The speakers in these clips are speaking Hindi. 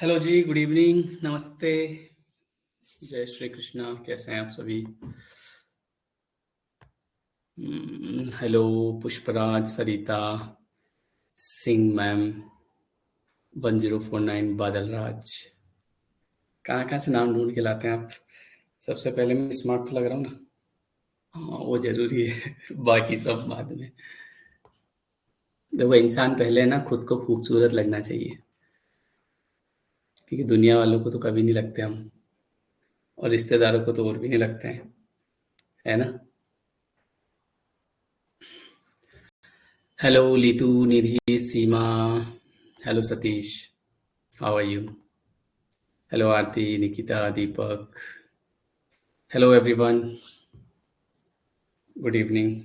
हेलो जी, गुड इवनिंग, नमस्ते, जय श्री कृष्णा। कैसे हैं आप सभी? हेलो पुष्पराज, सरिता, सिंह मैम, 1049, बादल राज। कहाँ कहाँ से नाम ढूंढ के लाते हैं आप? सबसे पहले मैं स्मार्ट तो लग रहा हूँ ना? हाँ, वो जरूरी है। बाकी सब बाद में। देखो, इंसान पहले ना खुद को खूबसूरत लगना चाहिए, क्योंकि दुनिया वालों को तो कभी नहीं लगते हम, और रिश्तेदारों को तो और भी नहीं लगते हैं, है ना? Hello Litu, Nidhi, Seema, hello Satish, how are you? Hello Aarti, Nikita, Deepak, hello everyone, good evening.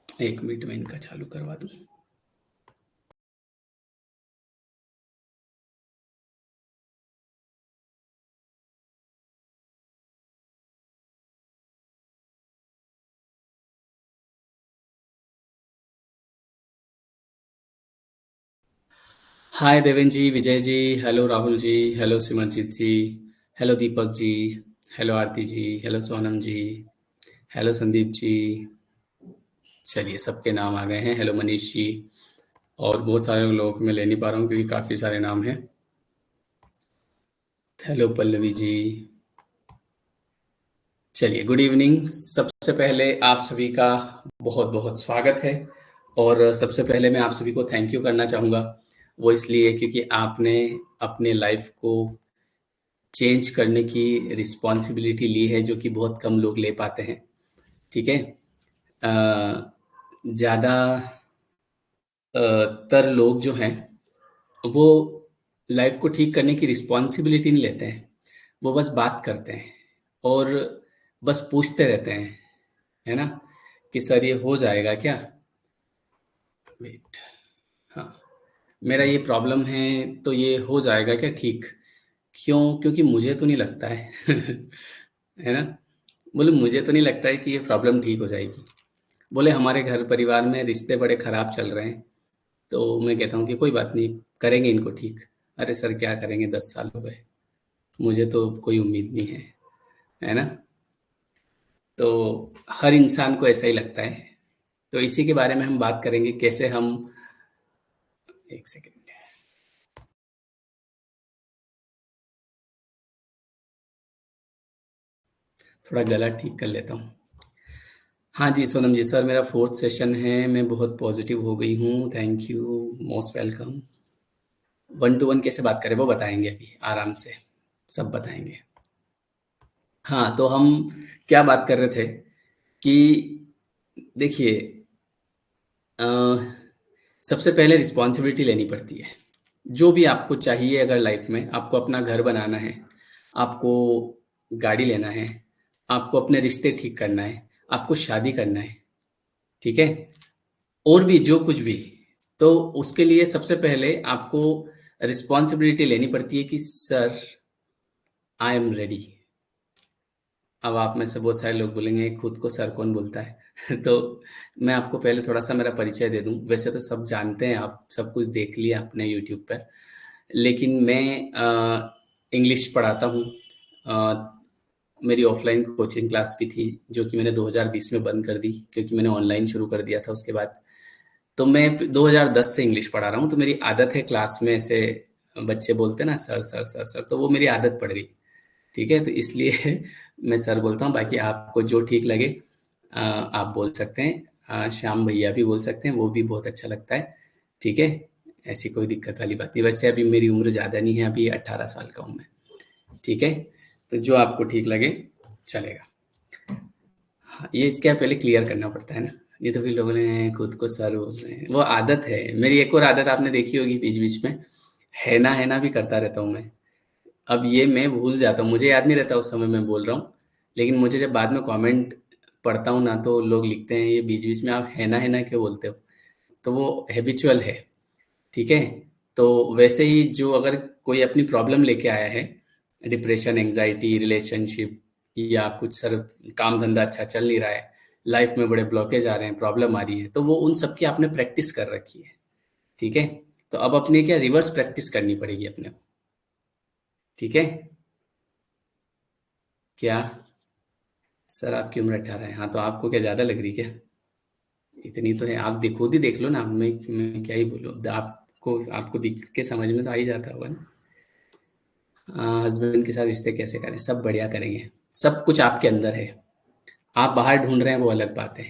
एक मिनट में इनका चालू करवा दूं। Hi Deven ji, Vijay ji, hello Rahul ji, hello Simarjeet ji, hello Deepak ji, hello Aarti ji, hello Sonam ji, hello Sandeep ji. चलिए, सबके नाम आ गए हैं। हेलो मनीष जी। और बहुत सारे लोगों को मैं ले नहीं पा रहा हूँ क्योंकि काफ़ी सारे नाम हैं। हेलो पल्लवी जी। चलिए, गुड इवनिंग। सबसे पहले आप सभी का बहुत बहुत स्वागत है। और सबसे पहले मैं आप सभी को थैंक यू करना चाहूँगा। वो इसलिए क्योंकि आपने अपने लाइफ को चेंज करने की रिस्पॉन्सिबिलिटी ली है, जो कि बहुत कम लोग ले पाते हैं। ठीक है। ज़्यादा तर लोग जो हैं, वो लाइफ को ठीक करने की रिस्पॉन्सिबिलिटी नहीं लेते हैं। वो बस बात करते हैं और बस पूछते रहते हैं, है ना, कि सर ये हो जाएगा क्या? वेट। हाँ, मेरा ये प्रॉब्लम है, तो ये हो जाएगा क्या ठीक? क्यों? क्योंकि मुझे तो नहीं लगता है। है ना? बोले मुझे तो नहीं लगता है कि ये प्रॉब्लम ठीक हो जाएगी। बोले हमारे घर परिवार में रिश्ते बड़े खराब चल रहे हैं। तो मैं कहता हूँ कि कोई बात नहीं, करेंगे इनको ठीक। अरे सर, क्या करेंगे, 10 साल हो गए, मुझे तो कोई उम्मीद नहीं है ना? तो हर इंसान को ऐसा ही लगता है। तो इसी के बारे में हम बात करेंगे, कैसे हम। एक सेकेंड, थोड़ा गला ठीक कर लेता हूँ। हाँ जी सोनम जी, सर मेरा 4th सेशन है, मैं बहुत पॉजिटिव हो गई हूँ, thank you, most welcome. 1 to 1 कैसे बात करें वो बताएंगे अभी आराम से, सब बताएंगे। हाँ, तो हम क्या बात कर रहे थे कि देखिए, अ, सबसे पहले रिस्पॉन्सिबिलिटी लेनी पड़ती है। जो भी आपको चाहिए, अगर लाइफ में आपको अपना घर बनाना है, आपको गाड़ी लेना है, आपको अपने रिश्ते ठीक करना है, आपको शादी करना है, ठीक है, और भी जो कुछ भी, तो उसके लिए सबसे पहले आपको रिस्पॉन्सिबिलिटी लेनी पड़ती है कि सर, आई एम रेडी। अब आप में से बहुत सारे लोग बोलेंगे खुद को सर कौन बोलता है? तो मैं आपको पहले थोड़ा सा मेरा परिचय दे दूं। वैसे तो सब जानते हैं, आप सब कुछ देख लिया आपने यूट्यूब पर, लेकिन मैं इंग्लिश पढ़ाता हूँ। अ, मेरी ऑफलाइन कोचिंग क्लास भी थी, जो कि मैंने 2020 में बंद कर दी क्योंकि मैंने ऑनलाइन शुरू कर दिया था उसके बाद। तो मैं 2010 से इंग्लिश पढ़ा रहा हूँ, तो मेरी आदत है क्लास में ऐसे बच्चे बोलते हैं ना सर सर सर सर, तो वो मेरी आदत पड़ गई। ठीक है, तो इसलिए मैं सर बोलता हूँ। बाकी आपको जो ठीक लगे आप बोल सकते हैं। श्याम भैया भी बोल सकते हैं, वो भी बहुत अच्छा लगता है। ठीक है, ऐसी कोई दिक्कत वाली बात नहीं। वैसे अभी मेरी उम्र ज़्यादा नहीं है, अभी 18 साल का हूँ मैं। ठीक है, तो जो आपको ठीक लगे चलेगा। हाँ, ये इसका पहले क्लियर करना पड़ता है ना, ये तो फिर लोगों ने खुद को सर बोल रहे हैं, वो आदत है मेरी। एक और आदत आपने देखी होगी बीच बीच में, है ना भी करता रहता हूँ मैं। अब ये मैं भूल जाता हूँ, मुझे याद नहीं रहता उस समय मैं बोल रहा हूँ, लेकिन मुझे जब बाद में कमेंट पढ़ता हूँ ना, तो लोग लिखते हैं ये बीच बीच में आप है ना क्यों बोलते हो? तो वो हैबिचुअल है। ठीक है, तो वैसे ही जो अगर कोई अपनी प्रॉब्लम लेके आया है, डिप्रेशन, एंजाइटी, रिलेशनशिप, या कुछ सर काम धंधा अच्छा चल नहीं रहा है, लाइफ में बड़े ब्लॉकेज आ रहे हैं, प्रॉब्लम आ रही है, तो वो उन सब की आपने प्रैक्टिस कर रखी है। ठीक है, तो अब अपने क्या रिवर्स प्रैक्टिस करनी पड़ेगी अपने को। ठीक है, क्या सर आपकी उम्र 18 है? हाँ, तो आपको क्या ज़्यादा लग रही क्या? इतनी तो है, आप खुद ही देख लो ना, मैं क्या ही बोलूँ, आपको आपको दिख के समझ में तो आ ही जाता होगा ना। हस्बैंड के साथ रिश्ते कैसे करें? सब बढ़िया करेंगे। सब कुछ आपके अंदर है, आप बाहर ढूंढ रहे हैं वो अलग बात है।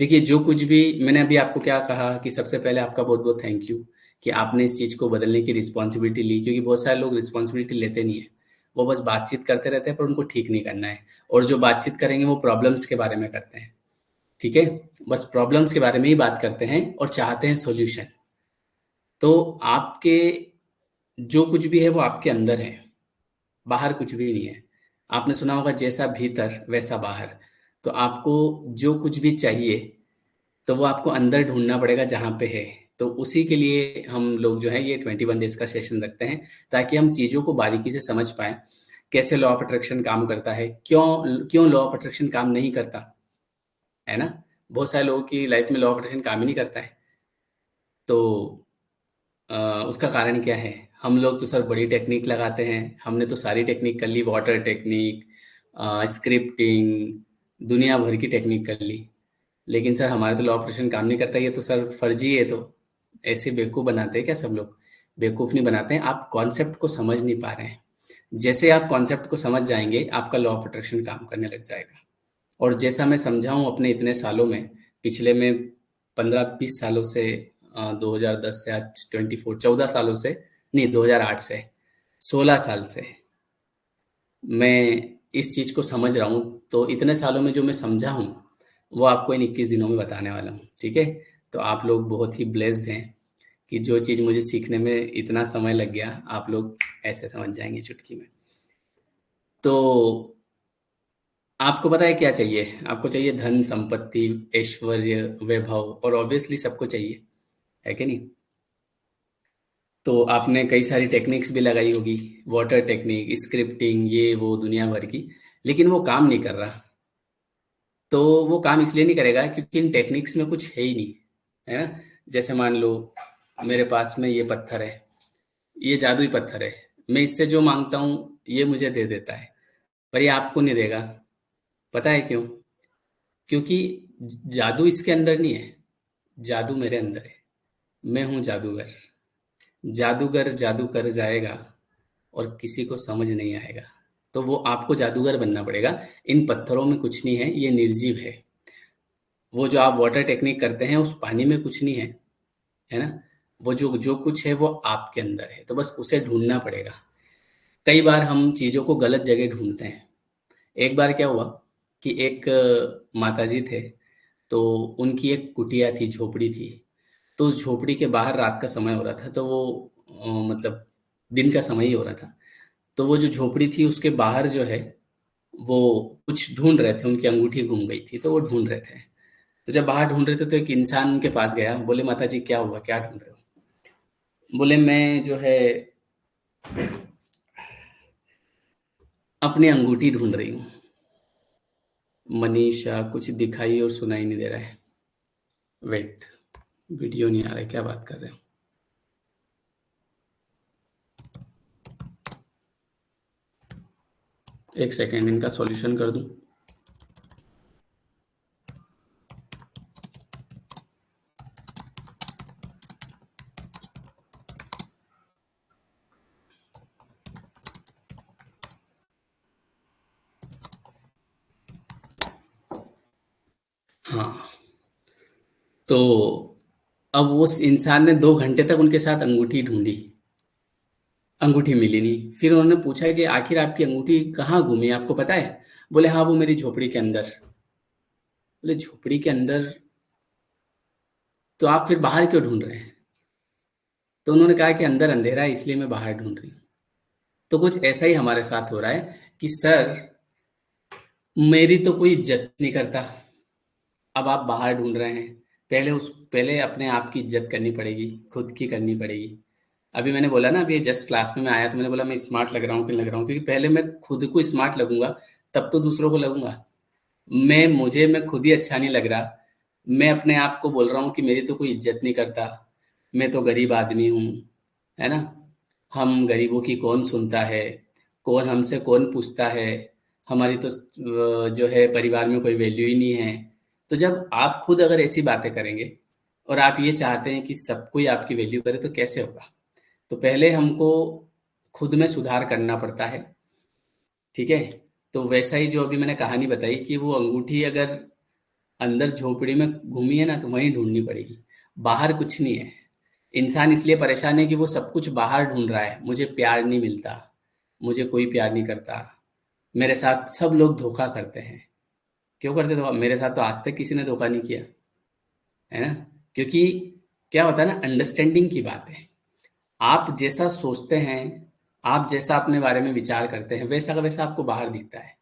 देखिए, जो कुछ भी मैंने अभी आपको क्या कहा कि सबसे पहले आपका बहुत बहुत थैंक यू कि आपने इस चीज़ को बदलने की रिस्पॉन्सिबिलिटी ली, क्योंकि बहुत सारे लोग रिस्पॉन्सिबिलिटी लेते नहीं है, वो बस बातचीत करते रहते हैं पर उनको ठीक नहीं करना है। और जो बातचीत करेंगे वो प्रॉब्लम्स के बारे में करते हैं। ठीक है, बस प्रॉब्लम्स के बारे में ही बात करते हैं और चाहते हैं सॉल्यूशन। तो आपके जो कुछ भी है वो आपके अंदर है, बाहर कुछ भी नहीं है। आपने सुना होगा जैसा भीतर वैसा बाहर। तो आपको जो कुछ भी चाहिए तो वो आपको अंदर ढूंढना पड़ेगा जहाँ पे है। तो उसी के लिए हम लोग जो है ये 21 डेज का सेशन रखते हैं, ताकि हम चीज़ों को बारीकी से समझ पाएं। कैसे लॉ ऑफ अट्रैक्शन काम करता है, क्यों क्यों लॉ ऑफ अट्रैक्शन काम नहीं करता, है ना? बहुत सारे लोगों की लाइफ में लॉ ऑफ अट्रैक्शन काम ही नहीं करता है। तो अ, उसका कारण क्या है? हम लोग तो सर बड़ी टेक्निक लगाते हैं, हमने तो सारी टेक्निक कर ली, वाटर टेक्निक, स्क्रिप्टिंग, दुनिया भर की टेक्निक कर ली, लेकिन सर हमारे तो लॉ ऑफ अट्रैक्शन काम नहीं करता। ये तो सर फर्जी है। तो ऐसे बेवकूफ़ बनाते हैं क्या सब लोग? बेवकूफ़ नहीं बनाते हैं, आप कॉन्सेप्ट को समझ नहीं पा रहे हैं। जैसे आप कॉन्सेप्ट को समझ जाएंगे आपका लॉ ऑफ अट्रैक्शन काम करने लग जाएगा। और जैसा मैं समझा हूँ अपने इतने सालों में, पिछले में 15-20 सालों से, 2010 से आज 24 14 सालों से, नहीं 2008 से, 16 साल से मैं इस चीज़ को समझ रहा हूँ। तो इतने सालों में जो मैं समझा हूँ वो आपको इन 21 दिनों में बताने वाला हूँ। ठीक है, तो आप लोग बहुत ही ब्लेस्ड हैं कि जो चीज़ मुझे सीखने में इतना समय लग गया, आप लोग ऐसे समझ जाएंगे चुटकी में। तो आपको पता है क्या चाहिए? आपको चाहिए धन, संपत्ति, ऐश्वर्य, वैभव, और ऑब्वियसली सबको चाहिए, है कि नहीं? तो आपने कई सारी टेक्निक्स भी लगाई होगी, वाटर टेक्निक, स्क्रिप्टिंग, ये वो दुनिया भर की, लेकिन वो काम नहीं कर रहा। तो वो काम इसलिए नहीं करेगा क्योंकि इन टेक्निक्स में कुछ है ही नहीं, है ना? जैसे मान लो मेरे पास में ये पत्थर है, ये जादुई पत्थर है, मैं इससे जो मांगता हूँ ये मुझे दे देता है, पर ये आपको नहीं देगा। पता है क्यों? क्योंकि जादू इसके अंदर नहीं है, जादू मेरे अंदर है। मैं हूं जादूगर। जादूगर जादू कर जाएगा और किसी को समझ नहीं आएगा। तो वो आपको जादूगर बनना पड़ेगा। इन पत्थरों में कुछ नहीं है, ये निर्जीव है। वो जो आप वाटर टेक्निक करते हैं उस पानी में कुछ नहीं है ना? वो जो जो कुछ है वो आपके अंदर है, तो बस उसे ढूंढना पड़ेगा। कई बार हम चीजों को गलत जगह ढूंढते हैं। एक बार क्या हुआ कि एक माताजी थे, तो उनकी एक कुटिया थी, झोपड़ी थी। तो उस झोपड़ी के बाहर रात का समय हो रहा था, तो वो मतलब दिन का समय ही हो रहा था। तो वो जो झोपड़ी थी उसके बाहर जो है वो कुछ ढूंढ रहे थे, उनकी अंगूठी गुम गई थी तो वो ढूंढ रहे थे। तो जब बाहर ढूंढ रहे थे तो एक इंसान उनके पास गया, बोले माता जी क्या हुआ, क्या ढूंढ रहे हो? बोले मैं जो है अपनी अंगूठी ढूंढ रही हूँ। मनीषा, कुछ दिखाई और सुनाई नहीं दे रहा है। वेट, वीडियो नहीं आ रहा है, क्या बात कर रहे हो? एक सेकेंड, इनका सॉल्यूशन कर दूं। हाँ, तो अब उस इंसान ने 2 घंटे तक उनके साथ अंगूठी ढूंढी, अंगूठी मिली नहीं। फिर उन्होंने पूछा कि आखिर आपकी अंगूठी कहाँ घूमी, आपको पता है? बोले हाँ, वो मेरी झोपड़ी के अंदर। बोले झोपड़ी के अंदर? तो आप फिर बाहर क्यों ढूंढ रहे हैं? तो उन्होंने कहा कि अंदर अंधेरा है इसलिए मैं बाहर ढूंढ रही हूँ। तो कुछ ऐसा ही हमारे साथ हो रहा है कि सर मेरी तो कोई इज्जत नहीं करता। अब आप बाहर ढूंढ रहे हैं, पहले अपने आप की इज्जत करनी पड़ेगी, खुद की करनी पड़ेगी। अभी मैंने बोला ना, अभी जस्ट क्लास में मैं आया तो मैंने बोला मैं स्मार्ट लग रहा हूँ कि नहीं लग रहा हूँ, क्योंकि पहले मैं खुद को स्मार्ट लगूंगा तब तो दूसरों को लगूंगा। मैं खुद ही अच्छा नहीं लग रहा। मैं अपने आप को बोल रहा हूँ कि मेरी तो कोई इज्जत नहीं करता, मैं तो गरीब आदमी हूँ, है ना? हम गरीबों की कौन सुनता है, कौन हमसे कौन पूछता है, हमारी तो जो है परिवार में कोई वैल्यू ही नहीं है। तो जब आप खुद अगर ऐसी बातें करेंगे और आप ये चाहते हैं कि सब कोई आपकी वैल्यू करे, तो कैसे होगा? तो पहले हमको खुद में सुधार करना पड़ता है, ठीक है? तो वैसा ही जो अभी मैंने कहानी बताई कि वो अंगूठी अगर अंदर झोपड़ी में घूमी है ना, तो वहीं ढूंढनी पड़ेगी, बाहर कुछ नहीं है। इंसान इसलिए परेशान है कि वो सब कुछ बाहर ढूंढ रहा है। मुझे प्यार नहीं मिलता, मुझे कोई प्यार नहीं करता, मेरे साथ सब लोग धोखा करते हैं। क्यों करते धोखा? मेरे साथ तो आज तक किसी ने धोखा नहीं किया, है ना? क्योंकि क्या होता है ना, अंडरस्टैंडिंग की बात है। आप जैसा सोचते हैं, आप जैसा अपने बारे में विचार करते हैं, वैसा का वैसा आपको बाहर दिखता है।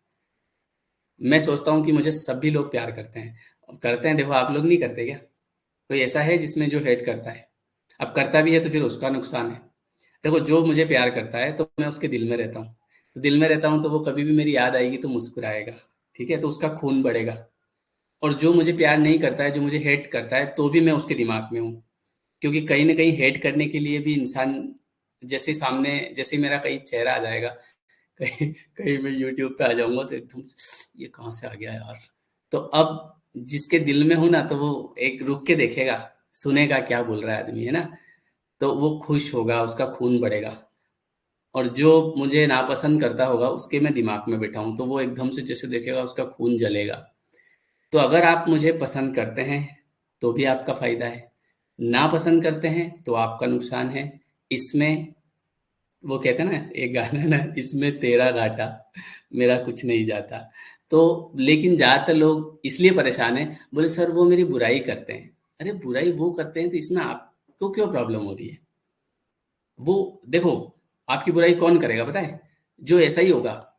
मैं सोचता हूँ कि मुझे सभी लोग प्यार करते हैं। अब करते हैं, देखो आप लोग नहीं करते क्या? कोई ऐसा है जिसमें जो हेट करता है? अब करता भी है तो फिर उसका नुकसान है। देखो, जो मुझे प्यार करता है तो मैं उसके दिल में रहता हूँ। तो दिल में रहता हूँ तो वो कभी भी मेरी याद आएगी तो मुस्कुराएगा, ठीक है? तो उसका खून बढ़ेगा। और जो मुझे प्यार नहीं करता है, जो मुझे हेट करता है, तो भी मैं उसके दिमाग में हूँ। क्योंकि कहीं न कहीं हेट करने के लिए भी इंसान, जैसे ही मेरा कहीं चेहरा आ जाएगा, कहीं कहीं मैं यूट्यूब पे आ जाऊँगा तो एकदम से, ये कहाँ से आ गया यार? तो अब जिसके दिल में हूँ ना, तो वो एक रुक के देखेगा, सुनेगा क्या बोल रहा है आदमी, है ना? तो वो खुश होगा, उसका खून बढ़ेगा। और जो मुझे नापसंद करता होगा, उसके मैं दिमाग में बैठा हूँ, तो वो एकदम से जैसे देखेगा, उसका खून जलेगा। तो अगर आप मुझे पसंद करते हैं, तो भी आपका फ़ायदा है, नापसंद करते हैं, तो आपका नुकसान है। इसमें वो कहते हैं ना, एक गाना है ना, इसमें तेरा घाटा, मेरा कुछ नहीं जाता। तो लेकिन ज़्यादातर लोग इसलिए परेशान हैं, बोले सर वो मेरी बुराई करते हैं। अरे बुराई वो करते हैं तो इसमें आपको क्यों प्रॉब्लम हो रही है? वो देखो, आपकी बुराई कौन करेगा पता है? जो ऐसा ही होगा,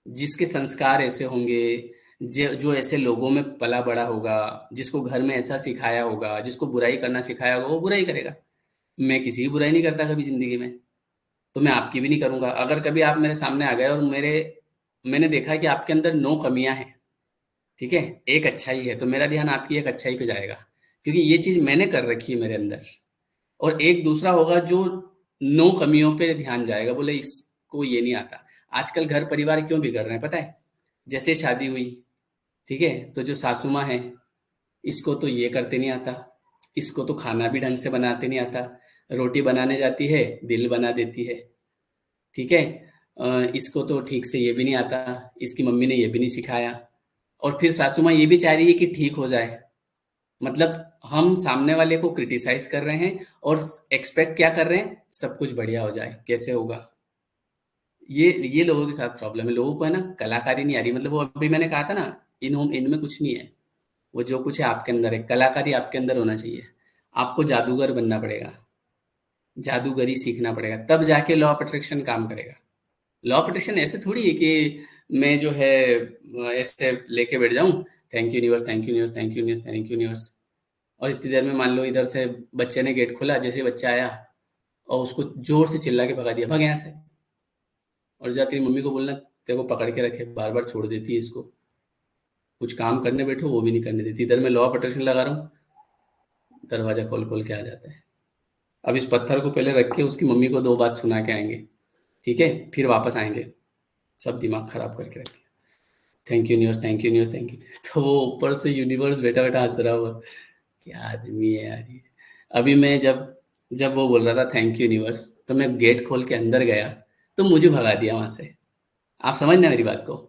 जिसके संस्कार ऐसे होंगे, जो ऐसे लोगों में पला बड़ा होगा, जिसको घर में ऐसा सिखाया होगा, जिसको बुराई करना सिखाया होगा, वो बुराई करेगा। मैं किसी की बुराई नहीं करता कभी ज़िंदगी में, तो मैं आपकी भी नहीं करूँगा। अगर कभी आप मेरे सामने आ गए और मैंने देखा कि आपके अंदर 9 कमियाँ हैं, ठीक है? एक अच्छाई है, तो मेरा ध्यान आपकी एक अच्छाई पे जाएगा, क्योंकि ये चीज़ मैंने कर रखी है मेरे अंदर। और एक दूसरा होगा जो 9 कमियों पे ध्यान जाएगा, बोले इसको ये नहीं आता। आजकल घर परिवार क्यों बिगड़ रहे हैं पता है? जैसे शादी हुई, ठीक है? तो जो सासू माँ है, इसको तो ये करते नहीं आता, इसको तो खाना भी ढंग से बनाते नहीं आता, रोटी बनाने जाती है, दिल बना देती है, ठीक है? इसको तो ठीक से ये भी नहीं आता, इसकी मम्मी ने ये भी नहीं सिखाया। और फिर सासू माँ ये भी चाह रही है कि ठीक हो जाए। मतलब हम सामने वाले को क्रिटिसाइज कर रहे हैं और एक्सपेक्ट क्या कर रहे हैं? सब कुछ बढ़िया हो जाए। कैसे होगा? ये लोगों के साथ प्रॉब्लम है। लोगों को है ना, कलाकारी नहीं आ रही। मतलब वो अभी मैंने कहा था ना, इनमें कुछ नहीं है। वो जो कुछ है आपके अंदर है, कलाकारी आपके अंदर होना चाहिए। आपको जादूगर बनना पड़ेगा, जादूगरी सीखना पड़ेगा, तब जाके लॉ ऑफ अट्रैक्शन काम करेगा। लॉ ऑफ अट्रैक्शन ऐसे थोड़ी है कि मैं जो है ऐसे लेके बैठ जाऊं, thank you universe, thank you universe, thank you universe, thank you universe. और इतनी देर में मान लो इधर से बच्चे ने गेट खोला, जैसे ही बच्चा आया और उसको जोर से चिल्ला के भगा दिया, भाग यहाँ से। और जा तेरी मम्मी को बोलना, तेरे को पकड़ के रखे, बार बार छोड़ देती है इसको। कुछ काम करने बैठो वो भी नहीं करने देती। इधर मैं लॉ ऑफ अट्रैक्शन लगा रहा हूँ, दरवाजा खोल खोल के आ जाता है। अब इस पत्थर को पहले रख के उसकी मम्मी को 2 बात सुना के आएंगे, ठीक है? फिर वापस आएंगे। सब दिमाग खराब करके रख दिया। Thank you universe, thank you universe, thank you. तो वो ऊपर से यूनिवर्स बैठा बैठा हंस रहा हुआ, क्या आदमी है यार ये। अभी मैं जब जब वो बोल रहा था थैंक यू यूनिवर्स, तो मैं गेट खोल के अंदर गया, तो मुझे भगा दिया वहां से। आप समझना मेरी बात को।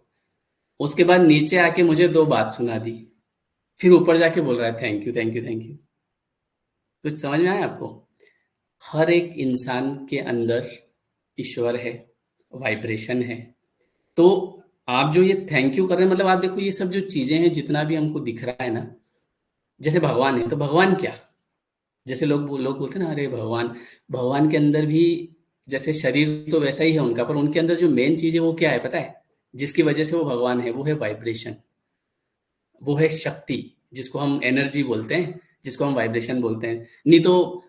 उसके बाद नीचे आके मुझे 2 बात सुना दी, फिर ऊपर जाके बोल रहा है thank you, thank you, thank you. कुछ समझ में आया आपको? हर एक इंसान के अंदर ईश्वर है, वाइब्रेशन है। तो आप जो ये थैंक यू कर रहे हैं, मतलब आप देखो, ये सब जो चीजें हैं, जितना भी हमको दिख रहा है ना, जैसे भगवान है, तो भगवान क्या? जैसे लोग बोलते हैं ना, अरे भगवान, भगवान के अंदर भी जैसे शरीर तो वैसा ही है उनका, पर उनके अंदर जो मेन चीज है वो क्या है पता है? जिसकी वजह से वो भगवान है, वो है वाइब्रेशन, वो है शक्ति, जिसको हम एनर्जी बोलते हैं, जिसको हम वाइब्रेशन बोलते हैं। नहीं तो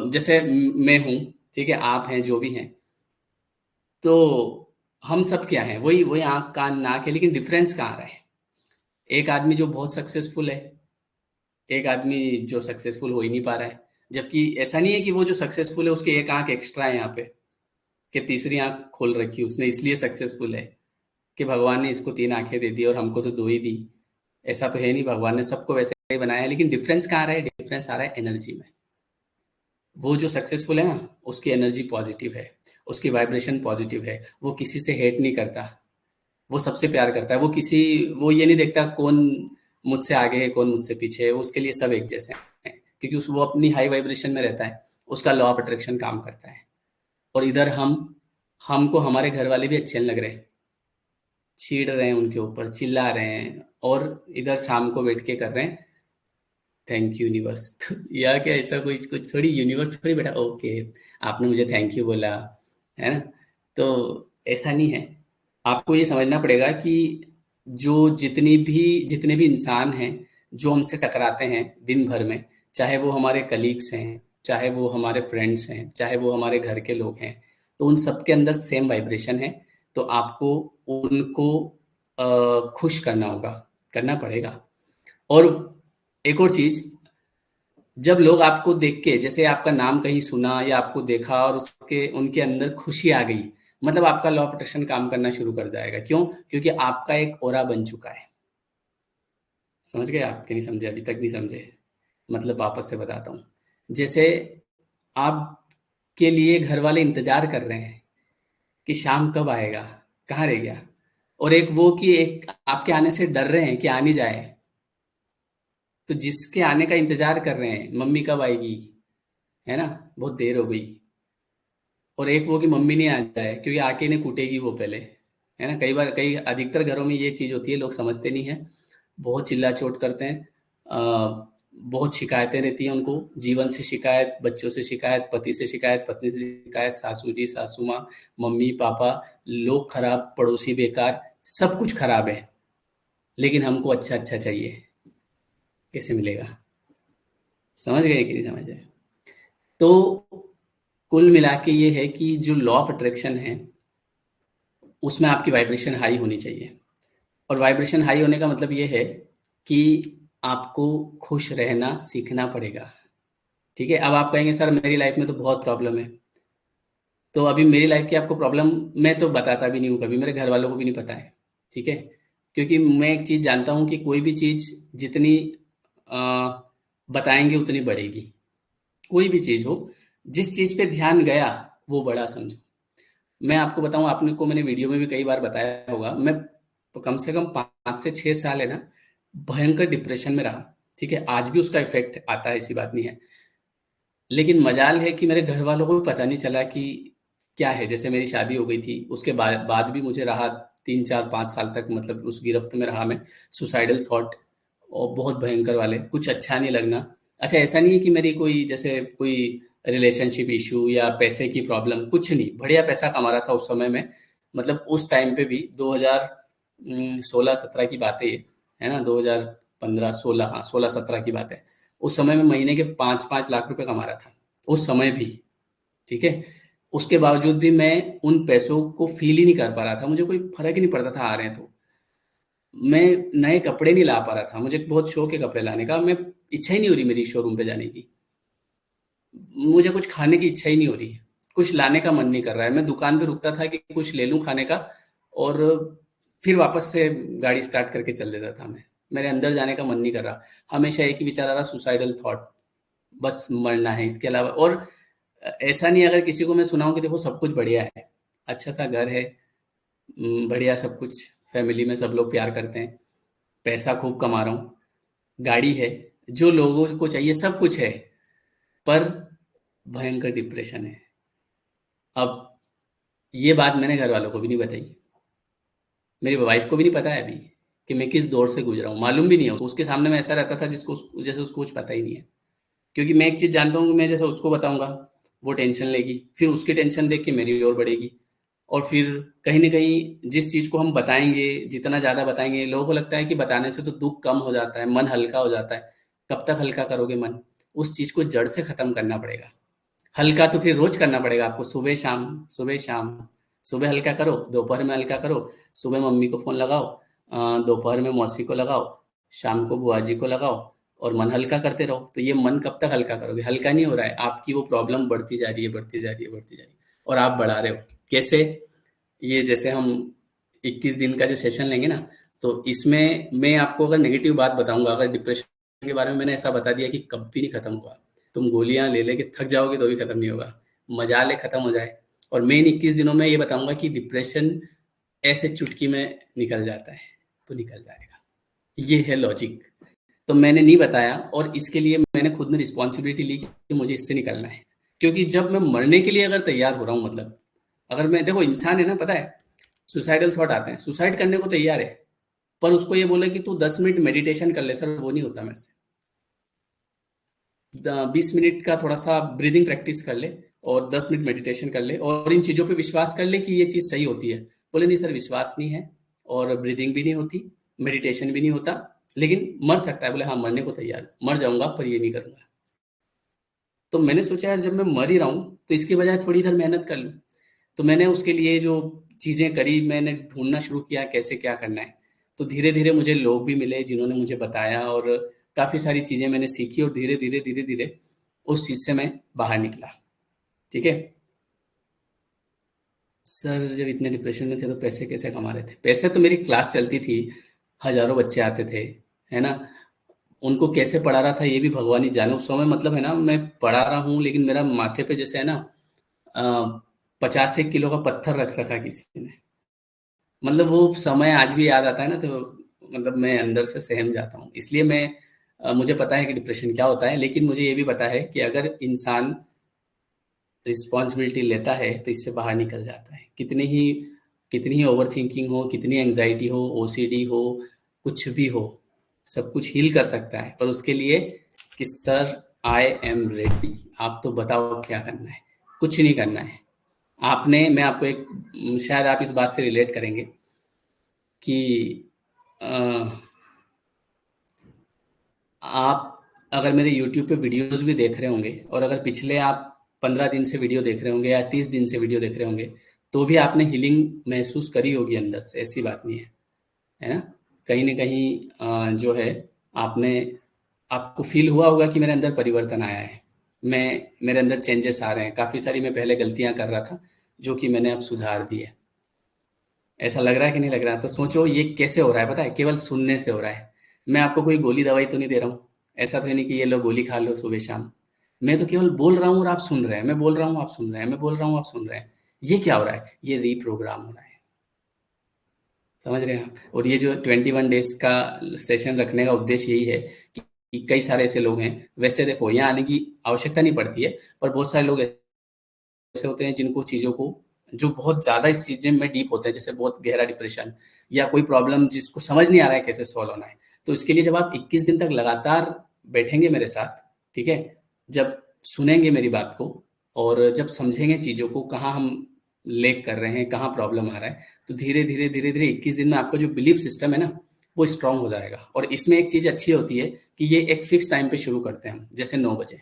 जैसे मैं हूं, ठीक है, आप हैं, जो भी हैं, तो हम सब क्या है? वही वही आंख कान नाक है, लेकिन डिफरेंस कहाँ आ रहा है? एक आदमी जो बहुत सक्सेसफुल है, एक आदमी जो सक्सेसफुल हो ही नहीं पा रहा है। जबकि ऐसा नहीं है कि वो जो सक्सेसफुल है उसकी एक आंख एक्स्ट्रा है यहाँ पे, कि तीसरी आंख खोल रखी है उसने इसलिए सक्सेसफुल है, कि भगवान ने इसको तीन आंखें दे दी और हमको तो दो ही दी। ऐसा तो है नहीं, भगवान ने सबको वैसे ही बनाया है। लेकिन डिफरेंस कहाँ आ रहा है? डिफरेंस आ रहा है एनर्जी में। वो जो सक्सेसफुल है ना, उसकी एनर्जी पॉजिटिव है, उसकी वाइब्रेशन पॉजिटिव है, वो किसी से हेट नहीं करता, वो सबसे प्यार करता है। वो ये नहीं देखता कौन मुझसे आगे है कौन मुझसे पीछे है, उसके लिए सब एक जैसे हैं, क्योंकि वो अपनी हाई वाइब्रेशन में रहता है, उसका लॉ ऑफ अट्रैक्शन काम करता है। और इधर हमको हमारे घर वाले भी अच्छे नहीं लग रहे, छीड़ रहे हैं उनके ऊपर, चिल्ला रहे हैं, और इधर शाम को बैठ के कर रहे हैं थैंक यू यूनिवर्स। तो यार क्या ऐसा कुछ कुछ थोड़ी यूनिवर्स थोड़ी बेटा, ओके आपने मुझे थैंक यू बोला, है ना? तो ऐसा नहीं है। आपको ये समझना पड़ेगा कि जो जितने भी इंसान हैं जो हमसे टकराते हैं दिन भर में, चाहे वो हमारे कलीग्स हैं, चाहे वो हमारे फ्रेंड्स हैं, चाहे वो हमारे घर के लोग हैं, तो उन सबके अंदर सेम वाइब्रेशन है। तो आपको उनको खुश करना होगा, करना पड़ेगा। और एक और चीज, जब लोग आपको देख के, जैसे आपका नाम कहीं सुना या आपको देखा और उसके उनके अंदर खुशी आ गई, मतलब आपका लॉ ऑफ अट्रैक्शन काम करना शुरू कर जाएगा। क्यों? क्योंकि आपका एक ऑरा बन चुका है। समझ गए आप कि नहीं समझे? अभी तक नहीं समझे? मतलब वापस से बताता हूँ। जैसे आपके लिए घर वाले इंतजार कर रहे हैं कि शाम कब आएगा, कहाँ रह गया, और एक वो कि एक आपके आने से डर रहे हैं कि आ नहीं जाए। तो जिसके आने का इंतजार कर रहे हैं, मम्मी कब आएगी, है ना, बहुत देर हो गई, और एक वो कि मम्मी नहीं आ जाए क्योंकि आके इन्हें कूटेगी वो पहले, है ना? कई बार कई अधिकतर घरों में ये चीज होती है, लोग समझते नहीं है, बहुत चिल्ला चोट करते हैं। बहुत शिकायतें रहती हैं उनको, जीवन से शिकायत, बच्चों से शिकायत, पति से शिकायत, पत्नी से शिकायत, सासू जी, सासू माँ, मम्मी पापा, लोग खराब, पड़ोसी बेकार, सब कुछ खराब है। लेकिन हमको अच्छा अच्छा चाहिए, कैसे मिलेगा? समझ गए कि नहीं समझ गए? तो कुल मिला के ये है कि जो लॉ ऑफ अट्रैक्शन है उसमें आपकी वाइब्रेशन हाई होनी चाहिए। और वाइब्रेशन हाई होने का मतलब ये है कि आपको खुश रहना सीखना पड़ेगा। ठीक है? अब आप कहेंगे सर मेरी लाइफ में तो बहुत प्रॉब्लम है। तो अभी मेरी लाइफ की आपको प्रॉब्लम मैं तो बताता भी नहीं हूँ, कभी मेरे घर वालों को भी नहीं पता है। ठीक है? क्योंकि मैं एक चीज जानता हूँ कि कोई भी चीज जितनी अ, बताएंगे उतनी बढ़ेगी। कोई भी चीज हो, जिस चीज पे ध्यान गया वो बड़ा समझो। मैं आपको बताऊं, आपने को मैंने वीडियो में भी कई बार बताया होगा, मैं कम से कम 5 से 6 साल है ना, भयंकर डिप्रेशन में रहा। ठीक है? आज भी उसका इफेक्ट आता है, ऐसी बात नहीं है। लेकिन मजाल है कि मेरे घर वालों को भी पता नहीं चला कि क्या है। जैसे मेरी शादी हो गई थी, उसके बाद भी मुझे रहा 3 4 5 साल तक, मतलब उस गिरफ्त में रहा मैं। सुसाइडल थॉट, और बहुत भयंकर वाले, कुछ अच्छा नहीं लगना। अच्छा, ऐसा नहीं है कि मेरी कोई जैसे कोई रिलेशनशिप इशू या पैसे की प्रॉब्लम, कुछ नहीं, बढ़िया पैसा कमा रहा था उस समय में। मतलब उस टाइम पे भी 2016-17 की बात है ये, है ना? 2015-16, हाँ 16-17 की बात है। उस समय में महीने के 5-5 लाख रुपए कमा रहा था, उस समय भी। ठीक है? उसके बावजूद भी मैं उन पैसों को फील ही नहीं कर पा रहा था, मुझे कोई फर्क ही नहीं पड़ता था आ रहे हैं तो। मैं नए कपड़े नहीं ला पा रहा था, मुझे बहुत शौक है कपड़े लाने का, मैं इच्छा ही नहीं हो रही मेरी शोरूम पे जाने की। मुझे कुछ खाने की इच्छा ही नहीं हो रही है, कुछ लाने का मन नहीं कर रहा है। मैं दुकान पे रुकता था कि कुछ ले लूं खाने का, और फिर वापस से गाड़ी स्टार्ट करके चल देता था मैं। मेरे अंदर जाने का मन नहीं कर रहा। हमेशा एक ही विचार आ रहा, सुसाइडल थॉट, बस मरना है, इसके अलावा। और ऐसा नहीं, अगर किसी को मैं सुनाऊं कि देखो सब कुछ बढ़िया है, अच्छा सा घर है, बढ़िया सब कुछ, फैमिली में सब लोग प्यार करते हैं, पैसा खूब कमा रहा हूँ, गाड़ी है, जो लोगों को चाहिए सब कुछ है, पर भयंकर डिप्रेशन है। अब ये बात मैंने घर वालों को भी नहीं बताई, मेरी वाइफ को भी नहीं पता है अभी कि मैं किस दौर से गुजरा हूँ, मालूम भी नहीं है उसको। उसके सामने मैं ऐसा रहता था जिसको जैसे उसको कुछ पता ही नहीं है। क्योंकि मैं एक चीज जानता हूँ कि मैं जैसे उसको बताऊंगा, वो टेंशन लेगी, फिर उसकी टेंशन देख के मेरी और बढ़ेगी। और फिर कहीं ना कहीं जिस चीज को हम बताएंगे, जितना ज्यादा बताएंगे, लोगों को लगता है कि बताने से तो दुख कम हो जाता है, मन हल्का हो जाता है। कब तक हल्का करोगे मन? उस चीज को जड़ से खत्म करना पड़ेगा। हल्का तो फिर रोज करना पड़ेगा आपको, सुबह शाम, सुबह शाम। सुबह हल्का करो, दोपहर में हल्का करो, सुबह मम्मी को फोन लगाओ, दोपहर में मौसी को लगाओ, शाम को बुआ जी को लगाओ और मन हल्का करते रहो। तो ये मन कब तक हल्का करोगे? हल्का नहीं हो रहा है, आपकी वो प्रॉब्लम बढ़ती जा रही है, बढ़ती जा रही है, बढ़ती जा रही है, और आप बढ़ा रहे हो। कैसे? ये जैसे हम 21 दिन का जो सेशन लेंगे ना, तो इसमें मैं आपको अगर नेगेटिव बात बताऊंगा, अगर डिप्रेशन के बारे में मैंने ऐसा बता दिया कि कभी नहीं खत्म हुआ, तुम गोलियां ले लेके थक जाओगे तो भी खत्म नहीं होगा, मजा ले खत्म हो जाए। और मैं इन 21 दिनों में ये बताऊंगा कि डिप्रेशन ऐसे चुटकी में निकल जाता है, तो निकल जाएगा। ये है लॉजिक। तो मैंने नहीं बताया, और इसके लिए मैंने खुद ने रिस्पॉन्सिबिलिटी ली कि मुझे इससे निकलना है। क्योंकि जब मैं मरने के लिए अगर तैयार हो रहा हूँ, मतलब अगर मैं, देखो इंसान है ना, पता है, सुसाइडल थॉट आते हैं, सुसाइड करने को तैयार है, पर उसको ये बोले कि तू 10 मिनट मेडिटेशन कर ले, सर वो नहीं होता मेरे से। 20 मिनट का थोड़ा सा ब्रीदिंग प्रैक्टिस कर ले, और 10 मिनट मेडिटेशन कर ले, और इन चीजों पे विश्वास कर ले कि ये चीज सही होती है। बोले नहीं सर, विश्वास नहीं है, और ब्रीदिंग भी नहीं होती, मेडिटेशन भी नहीं होता, लेकिन मर सकता है। बोले हाँ, मरने को तैयार, मर जाऊंगा पर ये नहीं करूंगा। तो मैंने सोचा यार, जब मैं मर ही रहा हूँ तो इसके बजाय थोड़ी इधर मेहनत कर लूँ। तो मैंने उसके लिए जो चीजें करी, मैंने ढूंढना शुरू किया कैसे क्या करना है। तो धीरे धीरे मुझे लोग भी मिले जिन्होंने मुझे बताया, और काफी सारी चीजें मैंने सीखी, और धीरे धीरे धीरे धीरे उस चीज से मैं बाहर निकला। ठीक है सर, जब इतने डिप्रेशन में थे तो पैसे कैसे कमा रहे थे? पैसे तो, मेरी क्लास चलती थी, हजारों बच्चे आते थे, है ना, उनको कैसे पढ़ा रहा था ये भी भगवान ही जाने उस समय। मतलब है ना, मैं पढ़ा रहा हूँ लेकिन मेरा माथे पे जैसे है ना, 50 1 किलो का पत्थर रख रखा किसी ने। मतलब वो समय आज भी याद आता है ना, तो मतलब मैं अंदर से सहम जाता हूँ। इसलिए मैं, मुझे पता है कि डिप्रेशन क्या होता है, लेकिन मुझे ये भी पता है कि अगर इंसान रिस्पॉन्सिबिलिटी लेता है तो इससे बाहर निकल जाता है। कितनी ही ओवर थिंकिंग हो, कितनी एंग्जाइटी हो, ओसीडी हो, कुछ भी हो, सब कुछ हील कर सकता है, पर उसके लिए कि सर आई एम रेडी, आप तो बताओ क्या करना है। कुछ नहीं करना है आपने। मैं आपको एक, शायद आप इस बात से रिलेट करेंगे कि अ, आप अगर मेरे यूट्यूब पे वीडियोस भी देख रहे होंगे, और अगर पिछले आप 15 दिन से वीडियो देख रहे होंगे या 30 दिन से वीडियो देख रहे होंगे, तो भी आपने हीलिंग महसूस करी होगी अंदर से, ऐसी बात नहीं है ना? कहीं ना कहीं जो है, आपने, आपको फील हुआ होगा कि मेरे अंदर परिवर्तन आया है, मैं, मेरे अंदर चेंजेस आ रहे हैं। काफ़ी सारी मैं पहले गलतियां कर रहा था, जो कि मैंने अब सुधार दी है। ऐसा लग रहा है कि नहीं लग रहा? तो सोचो ये कैसे हो रहा है, पता है? केवल सुनने से हो रहा है। मैं आपको कोई गोली दवाई तो नहीं दे रहा हूँ, ऐसा तो है नहीं कि ये लो गोली खा लो सुबह शाम। मैं तो केवल बोल रहा हूँ और आप सुन रहे हैं, मैं बोल रहा हूँ आप सुन रहे हैं, मैं बोल रहा हूँ आप सुन रहे हैं। ये क्या हो रहा है? ये रीप्रोग्राम हो रहा है। समझ रहे हैं आप? और ये जो 21 डेज का सेशन रखने का उद्देश्य यही है कि कई सारे ऐसे लोग हैं, वैसे देखो यहाँ आने की आवश्यकता नहीं पड़ती है, पर बहुत सारे लोग ऐसे होते हैं जिनको चीज़ों को, जो बहुत ज़्यादा इस चीज़ में डीप होते हैं, जैसे बहुत गहरा डिप्रेशन, या कोई प्रॉब्लम जिसको समझ नहीं आ रहा है कैसे सॉल्व होना है। तो इसके लिए जब आप 21 दिन तक लगातार बैठेंगे मेरे साथ, ठीक है, जब सुनेंगे मेरी बात को, और जब समझेंगे चीज़ों को, कहाँ हम लेक कर रहे हैं, कहाँ प्रॉब्लम आ रहा है, तो धीरे धीरे धीरे धीरे 21 दिन में आपका जो बिलीफ सिस्टम है ना, वो स्ट्रांग हो जाएगा। और इसमें एक चीज़ अच्छी होती है कि ये एक फिक्स टाइम पे शुरू करते हैं हम, जैसे 9 बजे।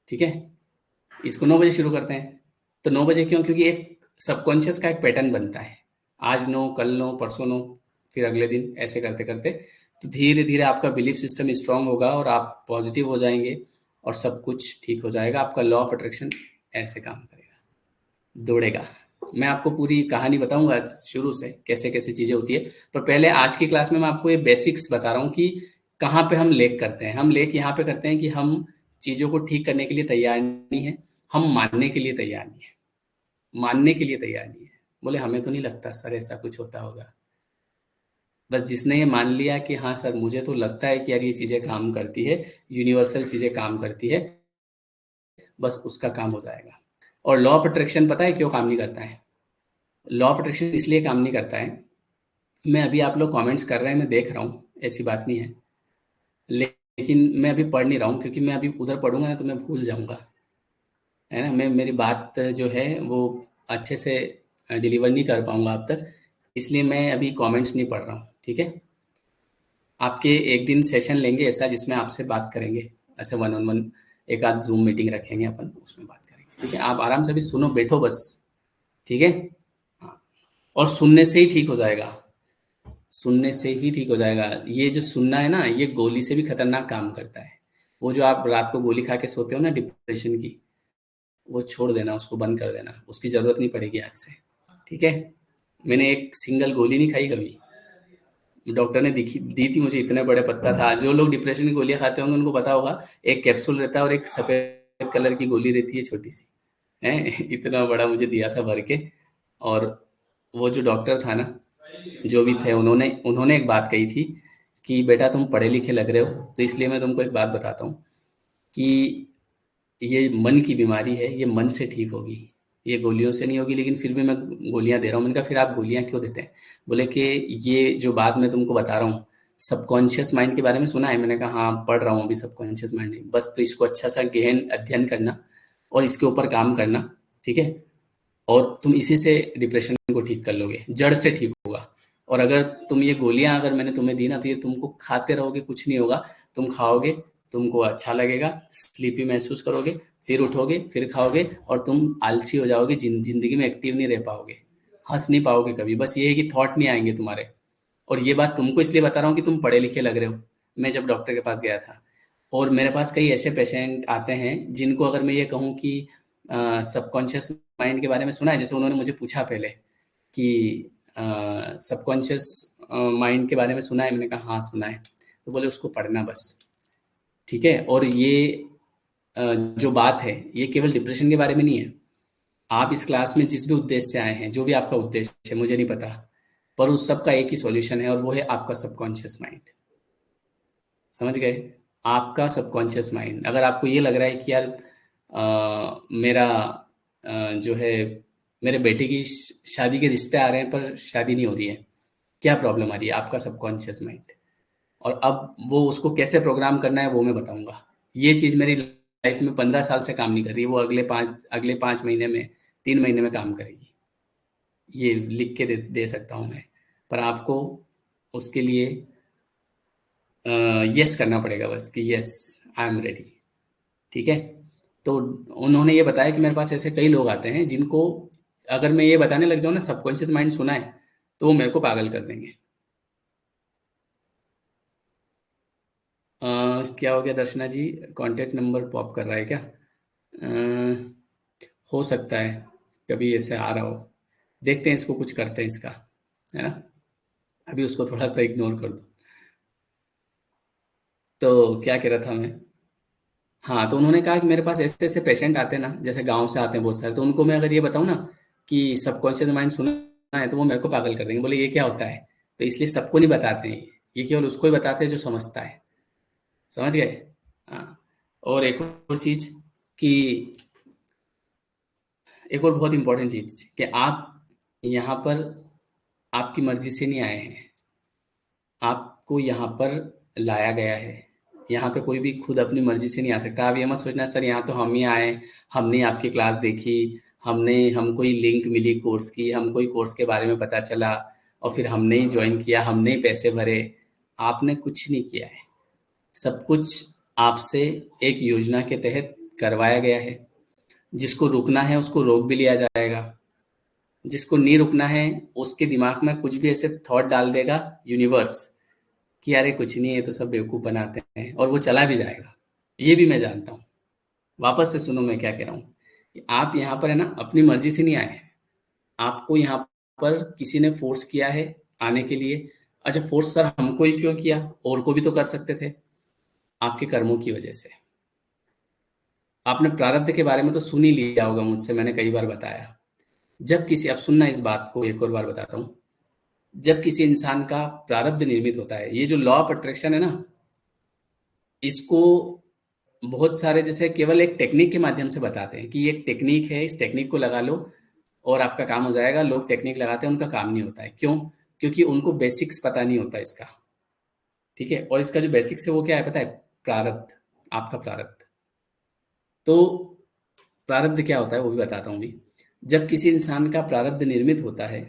ठीक है, इसको 9 बजे शुरू करते हैं। तो 9 बजे क्यों? क्योंकि एक सबकॉन्शियस का एक पैटर्न बनता है, आज नो, कल नो, परसों नो, फिर अगले दिन, ऐसे करते करते, तो धीरे धीरे आपका बिलीफ सिस्टम स्ट्रांग होगा, और आप पॉजिटिव हो जाएंगे, और सब कुछ ठीक हो जाएगा। आपका लॉ ऑफ अट्रैक्शन ऐसे काम करेगा, दौड़ेगा। मैं आपको पूरी कहानी बताऊंगा शुरू से, कैसे कैसे चीजें होती है, पर पहले आज की क्लास में मैं आपको ये बेसिक्स बता रहा हूँ कि कहाँ पे हम लेक करते हैं। हम लेक यहाँ पे करते हैं कि हम चीजों को ठीक करने के लिए तैयार नहीं है, हम मानने के लिए तैयार नहीं है, मानने के लिए तैयार नहीं है। बोले हमें तो नहीं लगता सर ऐसा कुछ होता होगा। बस जिसने ये मान लिया कि हाँ सर, मुझे तो लगता है कि यार ये चीजें काम करती है, यूनिवर्सल चीजें काम करती है, बस उसका काम हो जाएगा। और लॉ ऑफ अट्रैक्शन पता है क्यों काम नहीं करता है? लॉ ऑफ अट्रैक्शन इसलिए काम नहीं करता है, मैं अभी, आप लोग कमेंट्स कर रहे हैं, मैं देख रहा हूँ, ऐसी बात नहीं है, लेकिन मैं अभी पढ़ नहीं रहा हूँ, क्योंकि मैं अभी उधर पढ़ूंगा ना तो मैं भूल जाऊंगा, है ना, मैं, मेरी बात जो है वो अच्छे से डिलीवर नहीं कर पाऊंगा आप तक, इसलिए मैं अभी कमेंट्स नहीं पढ़ रहा हूँ। ठीक है, आपके एक दिन सेशन लेंगे ऐसा जिसमें आपसे बात करेंगे, ऐसे वन ऑन वन, एक आध जूम मीटिंग रखेंगे अपन, उसमें बात करेंगे। ठीक है, आप आराम से अभी सुनो, बैठो बस। ठीक है, हाँ, और सुनने से ही ठीक हो जाएगा। सुनने से ही ठीक हो जाएगा। ये जो सुनना है ना, ये गोली से भी खतरनाक काम करता है। वो जो आप रात को गोली खा के सोते हो ना डिप्रेशन की, वो छोड़ देना, उसको बंद कर देना, उसकी ज़रूरत नहीं पड़ेगी आज से। ठीक है? मैंने एक सिंगल गोली नहीं खाई कभी। डॉक्टर ने दिखी दी थी मुझे, इतने बड़े पत्ता था। जो लोग डिप्रेशन की गोलियां खाते होंगे उनको पता होगा, एक कैप्सूल रहता है और एक सफेद कलर की गोली रहती है छोटी सी, है। इतना बड़ा मुझे दिया था भर के। और वो जो डॉक्टर था ना, जो भी थे, उन्होंने उन्होंने एक बात कही थी कि बेटा तुम पढ़े लिखे लग रहे हो, तो इसलिए मैं तुमको एक बात बताता हूँ कि ये मन की बीमारी है, ये मन से ठीक होगी, ये गोलियों से नहीं होगी। लेकिन फिर भी मैं गोलियां दे रहा हूँ। मैंने कहा फिर आप गोलियां क्यों देते हैं? बोले कि ये जो बात मैं तुमको बता रहा हूँ, सबकॉन्शियस माइंड के बारे में सुना है? मैंने कहा हाँ, पढ़ रहा हूँ अभी सबकॉन्शियस माइंड। बस तो इसको अच्छा सा गहन अध्ययन करना और इसके ऊपर काम करना, ठीक है? और तुम इसी से डिप्रेशन को ठीक कर लोगे, जड़ से ठीक होगा। और अगर तुम ये गोलियां अगर मैंने तुम्हें दी ना, तो ये तुमको खाते रहोगे, कुछ नहीं होगा। तुम खाओगे, तुमको अच्छा लगेगा, स्लीपी महसूस करोगे, फिर उठोगे, फिर खाओगे, और तुम आलसी हो जाओगे, जिंदगी में एक्टिव नहीं रह पाओगे, हंस नहीं पाओगे कभी। बस ये है कि थॉट नहीं आएंगे तुम्हारे। और ये बात तुमको इसलिए बता रहा हूँ कि तुम पढ़े लिखे लग रहे हो। मैं जब डॉक्टर के पास गया था, और मेरे पास कई ऐसे पेशेंट आते हैं जिनको अगर मैं ये कहूँ कि सबकॉन्शियस माइंड के बारे में सुना है, जैसे उन्होंने मुझे पूछा पहले कि सबकॉन्शियस माइंड के बारे में सुना है? मैंने कहा हाँ सुना है। तो बोले उसको पढ़ना बस, ठीक है? और ये जो बात है, ये केवल डिप्रेशन के बारे में नहीं है। आप इस क्लास में जिस भी उद्देश्य से आए हैं, जो भी आपका उद्देश्य है मुझे नहीं पता, पर उस सब का एक ही सॉल्यूशन है, और वो है आपका सबकॉन्शियस माइंड। समझ गए? आपका सबकॉन्शियस माइंड। अगर आपको ये लग रहा है कि यार मेरा जो है, मेरे बेटे की शादी के रिश्ते आ रहे हैं पर शादी नहीं हो रही है, क्या प्रॉब्लम आ रही है? आपका सबकॉन्शियस माइंड। और अब वो उसको कैसे प्रोग्राम करना है वो मैं बताऊंगा। ये चीज़ मेरी लाइफ में 15 साल से काम नहीं कर रही है, वो अगले 5 महीने में, 3 महीने में काम करेगी। ये लिख के दे सकता हूँ मैं। पर आपको उसके लिए यस करना पड़ेगा, बस कि यस, आई एम रेडी। ठीक है? तो उन्होंने ये बताया कि मेरे पास ऐसे कई लोग आते हैं जिनको अगर मैं ये बताने लग जाऊँ ना सबकॉन्शियस माइंड सुना है, तो वो मेरे को पागल कर देंगे। अ, क्या हो गया दर्शना जी? कांटेक्ट नंबर पॉप कर रहा है क्या? हो सकता है कभी ऐसे आ रहा हो। देखते हैं, इसको कुछ करते हैं इसका, है ना? अभी उसको थोड़ा सा इग्नोर कर दो। तो क्या कह रहा था मैं? हाँ, तो उन्होंने कहा कि मेरे पास ऐसे ऐसे पेशेंट आते हैं ना, जैसे गांव से आते हैं बहुत सारे, तो उनको मैं अगर ये बताऊं ना कि सबकॉन्शियस माइंड सुना है, तो वो मेरे को पागल कर देंगे। बोले ये क्या होता है? तो इसलिए सबको नहीं बताते हैं ये केवल उसको ही बताते हैं जो समझता है। समझ गए? हाँ। और एक और चीज कि एक और बहुत इंपॉर्टेंट चीज कि आप यहाँ पर आपकी मर्जी से नहीं आए हैं, आपको यहाँ पर लाया गया है। यहाँ पे कोई भी खुद अपनी मर्जी से नहीं आ सकता। आप ये मत सोचना सर यहाँ तो हम ही आए, हमने आपकी क्लास देखी, हमको ही लिंक मिली कोर्स की, हमको ही कोर्स के बारे में पता चला, और फिर हमने ही ज्वाइन किया, हमने ही पैसे भरे। आपने कुछ नहीं किया है। सब कुछ आपसे एक योजना के तहत करवाया गया है। जिसको रुकना है उसको रोक भी लिया जाएगा, जिसको नहीं रुकना है उसके दिमाग में कुछ भी ऐसे थॉट डाल देगा यूनिवर्स कि अरे कुछ नहीं है, तो सब बेवकूफ बनाते हैं, और वो चला भी जाएगा। ये भी मैं जानता हूँ। वापस से सुनो मैं क्या कह रहा हूँ, कि आप यहाँ पर है ना अपनी मर्जी से नहीं आए हैं। आपको यहाँ पर किसी ने फोर्स किया है आने के लिए। अच्छा, फोर्स सर हमको ही क्यों किया? और को भी तो कर सकते थे। आपके कर्मों की वजह से। आपने प्रारब्ध के बारे में तो सुन ही लिया होगा मुझसे, मैंने कई बार बताया। जब किसी, अब सुनना इस बात को एक और बार बताता हूँ। जब किसी इंसान का प्रारब्ध निर्मित होता है, ये जो लॉ ऑफ अट्रैक्शन है ना, इसको बहुत सारे जैसे केवल एक टेक्निक के माध्यम से बताते हैं कि ये एक टेक्निक है, इस टेक्निक को लगा लो और आपका काम हो जाएगा। लोग टेक्निक लगाते हैं, उनका काम नहीं होता है। क्यों? क्योंकि उनको बेसिक्स पता नहीं होता इसका। ठीक है? और इसका जो बेसिक्स है वो क्या है पता है? प्रारब्ध। आपका प्रारब्ध। तो प्रारब्ध क्या होता है वो भी बताता हूँ भी। जब किसी इंसान का प्रारब्ध निर्मित होता है,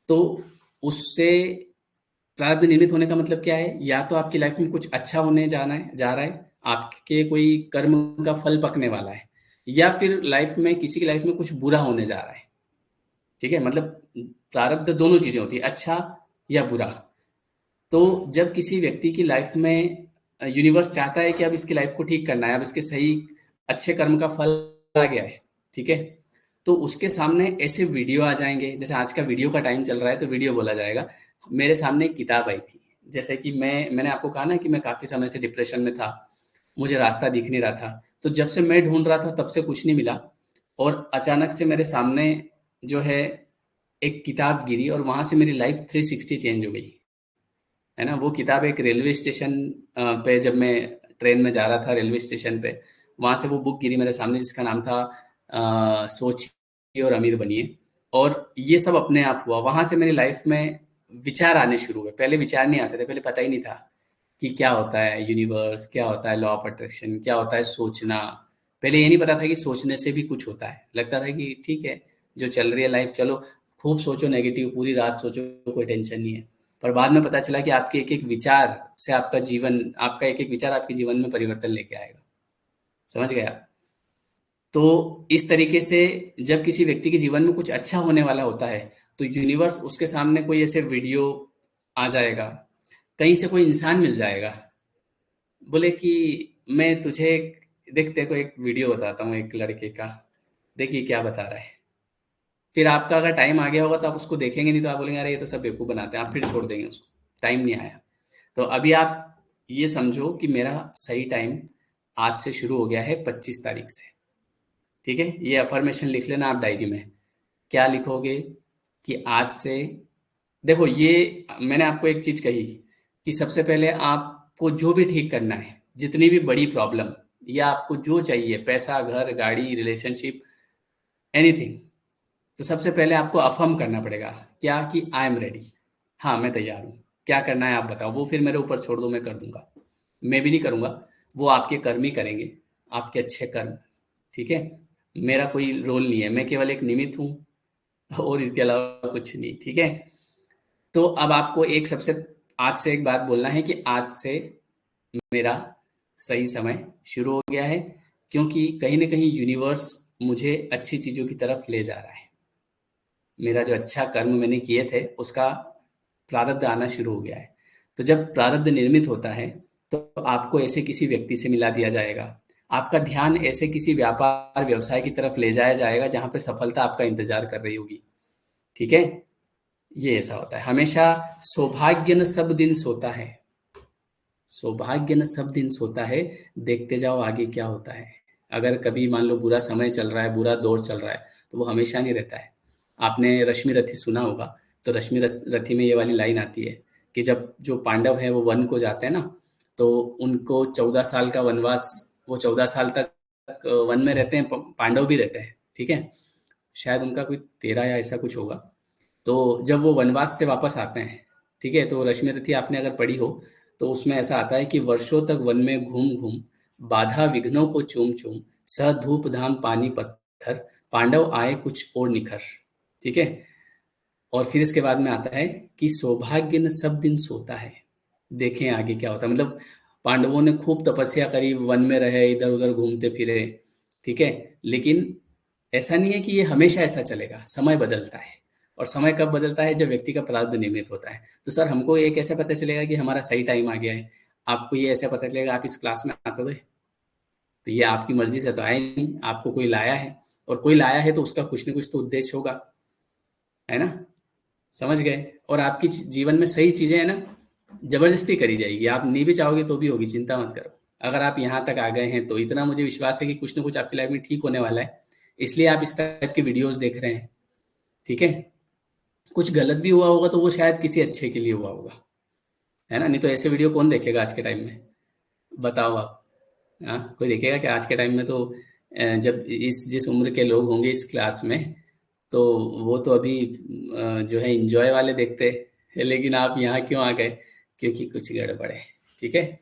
तो उससे प्रारब्ध निर्मित होने का मतलब क्या है? या तो आपकी लाइफ में कुछ अच्छा होने जाना है, जा रहा है, आपके कोई कर्म का फल पकने वाला है, या फिर लाइफ में किसी की लाइफ में कुछ बुरा होने जा रहा है। ठीक है? मतलब प्रारब्ध दोनों चीजें होती है, अच्छा या बुरा। तो जब किसी व्यक्ति की लाइफ में यूनिवर्स चाहता है कि अब इसकी लाइफ को ठीक करना है, अब इसके सही अच्छे कर्म का फल आ गया है, ठीक है, तो उसके सामने ऐसे वीडियो आ जाएंगे, जैसे आज का वीडियो का टाइम चल रहा है तो वीडियो बोला जाएगा। मेरे सामने एक किताब आई थी, जैसे कि मैंने आपको कहा ना कि मैं काफ़ी समय से डिप्रेशन में था, मुझे रास्ता दिख नहीं रहा था, तो जब से मैं ढूंढ रहा था तब से कुछ नहीं मिला, और अचानक से मेरे सामने जो है एक किताब गिरी और वहां से मेरी लाइफ 360 चेंज हो गई। है ना, वो किताब एक रेलवे स्टेशन पे, जब मैं ट्रेन में जा रहा था रेलवे स्टेशन पे, वहां से वो बुक गिरी मेरे सामने जिसका नाम था सोचिए और अमीर बनिए। और ये सब अपने आप हुआ, वहां से मेरी लाइफ में विचार आने शुरू हुए। पहले विचार नहीं आते थे, पहले पता ही नहीं था कि क्या होता है यूनिवर्स, क्या होता है लॉ ऑफ अट्रैक्शन, क्या होता है सोचना। पहले ये नहीं पता था कि सोचने से भी कुछ होता है, लगता था कि ठीक है जो चल रही है लाइफ, चलो खूब सोचो, नेगेटिव पूरी रात सोचो, कोई टेंशन नहीं है। पर बाद में पता चला कि आपके एक एक विचार से आपका जीवन, आपका एक एक विचार आपके जीवन में परिवर्तन लेके आएगा। समझ गए आप? तो इस तरीके से जब किसी व्यक्ति के जीवन में कुछ अच्छा होने वाला होता है, तो यूनिवर्स उसके सामने कोई ऐसे वीडियो आ जाएगा, कहीं से कोई इंसान मिल जाएगा, बोले कि मैं तुझे देखते को एक वीडियो बताता हूँ एक लड़के का, देखिए क्या बता रहा है। फिर आपका अगर टाइम आ गया होगा तो आप उसको देखेंगे, नहीं तो आप बोलेंगे अरे ये तो सब बेवकूफ़ बनाते हैं, आप फिर छोड़ देंगे उसको, टाइम नहीं आया। तो अभी आप ये समझो कि मेरा सही टाइम आज से शुरू हो गया है 25 तारीख से। ठीक है, ये अफर्मेशन लिख लेना आप डायरी में। क्या लिखोगे कि आज से, देखो ये मैंने आपको एक चीज कही कि सबसे पहले आपको जो भी ठीक करना है, जितनी भी बड़ी प्रॉब्लम या आपको जो चाहिए, पैसा, घर, गाड़ी, रिलेशनशिप, एनीथिंग, तो सबसे पहले आपको अफर्म करना पड़ेगा। क्या? कि आई एम रेडी, हाँ मैं तैयार हूँ। क्या करना है आप बताओ, वो फिर मेरे ऊपर छोड़ दो, मैं कर दूंगा। मैं भी नहीं करूंगा, वो आपके कर्म ही करेंगे, आपके अच्छे कर्म। ठीक है, मेरा कोई रोल नहीं है, मैं केवल एक निमित्त हूँ और इसके अलावा कुछ नहीं। ठीक है, तो अब आपको एक सबसे आज से एक बात बोलना है कि आज से मेरा सही समय शुरू हो गया है, क्योंकि कहीं ना कहीं यूनिवर्स मुझे अच्छी चीजों की तरफ ले जा रहा है। मेरा जो अच्छा कर्म मैंने किए थे उसका प्रारब्ध आना शुरू हो गया है। तो जब प्रारब्ध निर्मित होता है तो आपको ऐसे किसी व्यक्ति से मिला दिया जाएगा, आपका ध्यान ऐसे किसी व्यापार व्यवसाय की तरफ ले जाया जाएगा जहां पे सफलता आपका इंतजार कर रही होगी। ठीक है, ये ऐसा होता है हमेशा। सौभाग्य न सब दिन सोता है, सौभाग्य न सब दिन सोता है, देखते जाओ आगे क्या होता है। अगर कभी मान लो बुरा समय चल रहा है, बुरा दौर चल रहा है, तो वो हमेशा नहीं रहता है। आपने रश्मि रथी सुना होगा, तो रश्मि रथी में ये वाली लाइन आती है कि जब जो पांडव है वो वन को जाते हैं ना, तो उनको 14 साल का वनवास, वो 14 साल तक वन में रहते हैं, पांडव भी रहते हैं। ठीक है, शायद उनका कोई 13 या ऐसा कुछ होगा। तो जब वो वनवास से वापस आते हैं, ठीक है, तो रश्मि रथी आपने अगर पढ़ी हो तो उसमें ऐसा आता है कि वर्षों तक वन में घूम घूम, बाधा विघ्नों को चूम चूम, सह धूप धाम पानी पत्थर, पांडव आए कुछ और निखर। ठीक है, और फिर इसके बाद में आता है कि सौभाग्य न सब दिन सोता है, देखें आगे क्या होता है। मतलब पांडवों ने खूब तपस्या करी, वन में रहे, इधर उधर घूमते फिरे। ठीक है, लेकिन ऐसा नहीं है कि ये हमेशा ऐसा चलेगा, समय बदलता है। और समय कब बदलता है? जब व्यक्ति का प्रारब्ध नियमित होता है। तो सर हमको ये कैसे पता चलेगा कि हमारा सही टाइम आ गया है? आपको ये ऐसे पता चलेगा, आप इस क्लास में आते हुए, तो ये आपकी मर्जी से तो आए नहीं, आपको कोई लाया है, और कोई लाया है तो उसका कुछ न कुछ तो उद्देश्य होगा, है ना? समझ गए? और आपकी जीवन में सही चीजें है ना, जबरदस्ती करी जाएगी, आप नहीं भी चाहोगे तो भी होगी, चिंता मत करो। अगर आप यहाँ तक आ गए हैं तो इतना मुझे विश्वास है कि कुछ ना कुछ आपकी लाइफ में ठीक होने वाला है, इसलिए आप इस टाइप के वीडियोस देख रहे हैं। ठीक है, कुछ गलत भी हुआ होगा तो वो शायद किसी अच्छे के लिए हुआ होगा, है ना? नहीं तो ऐसे वीडियो कौन देखेगा आज के टाइम में, बताओ आप। हाँ, कोई देखेगा कि आज के टाइम में? तो जब इस जिस उम्र के लोग होंगे इस क्लास में, तो वो तो अभी जो है इंजॉय वाले देखते हैं, लेकिन आप यहाँ क्यों आ गए? क्योंकि कुछ गड़बड़ है। ठीक है,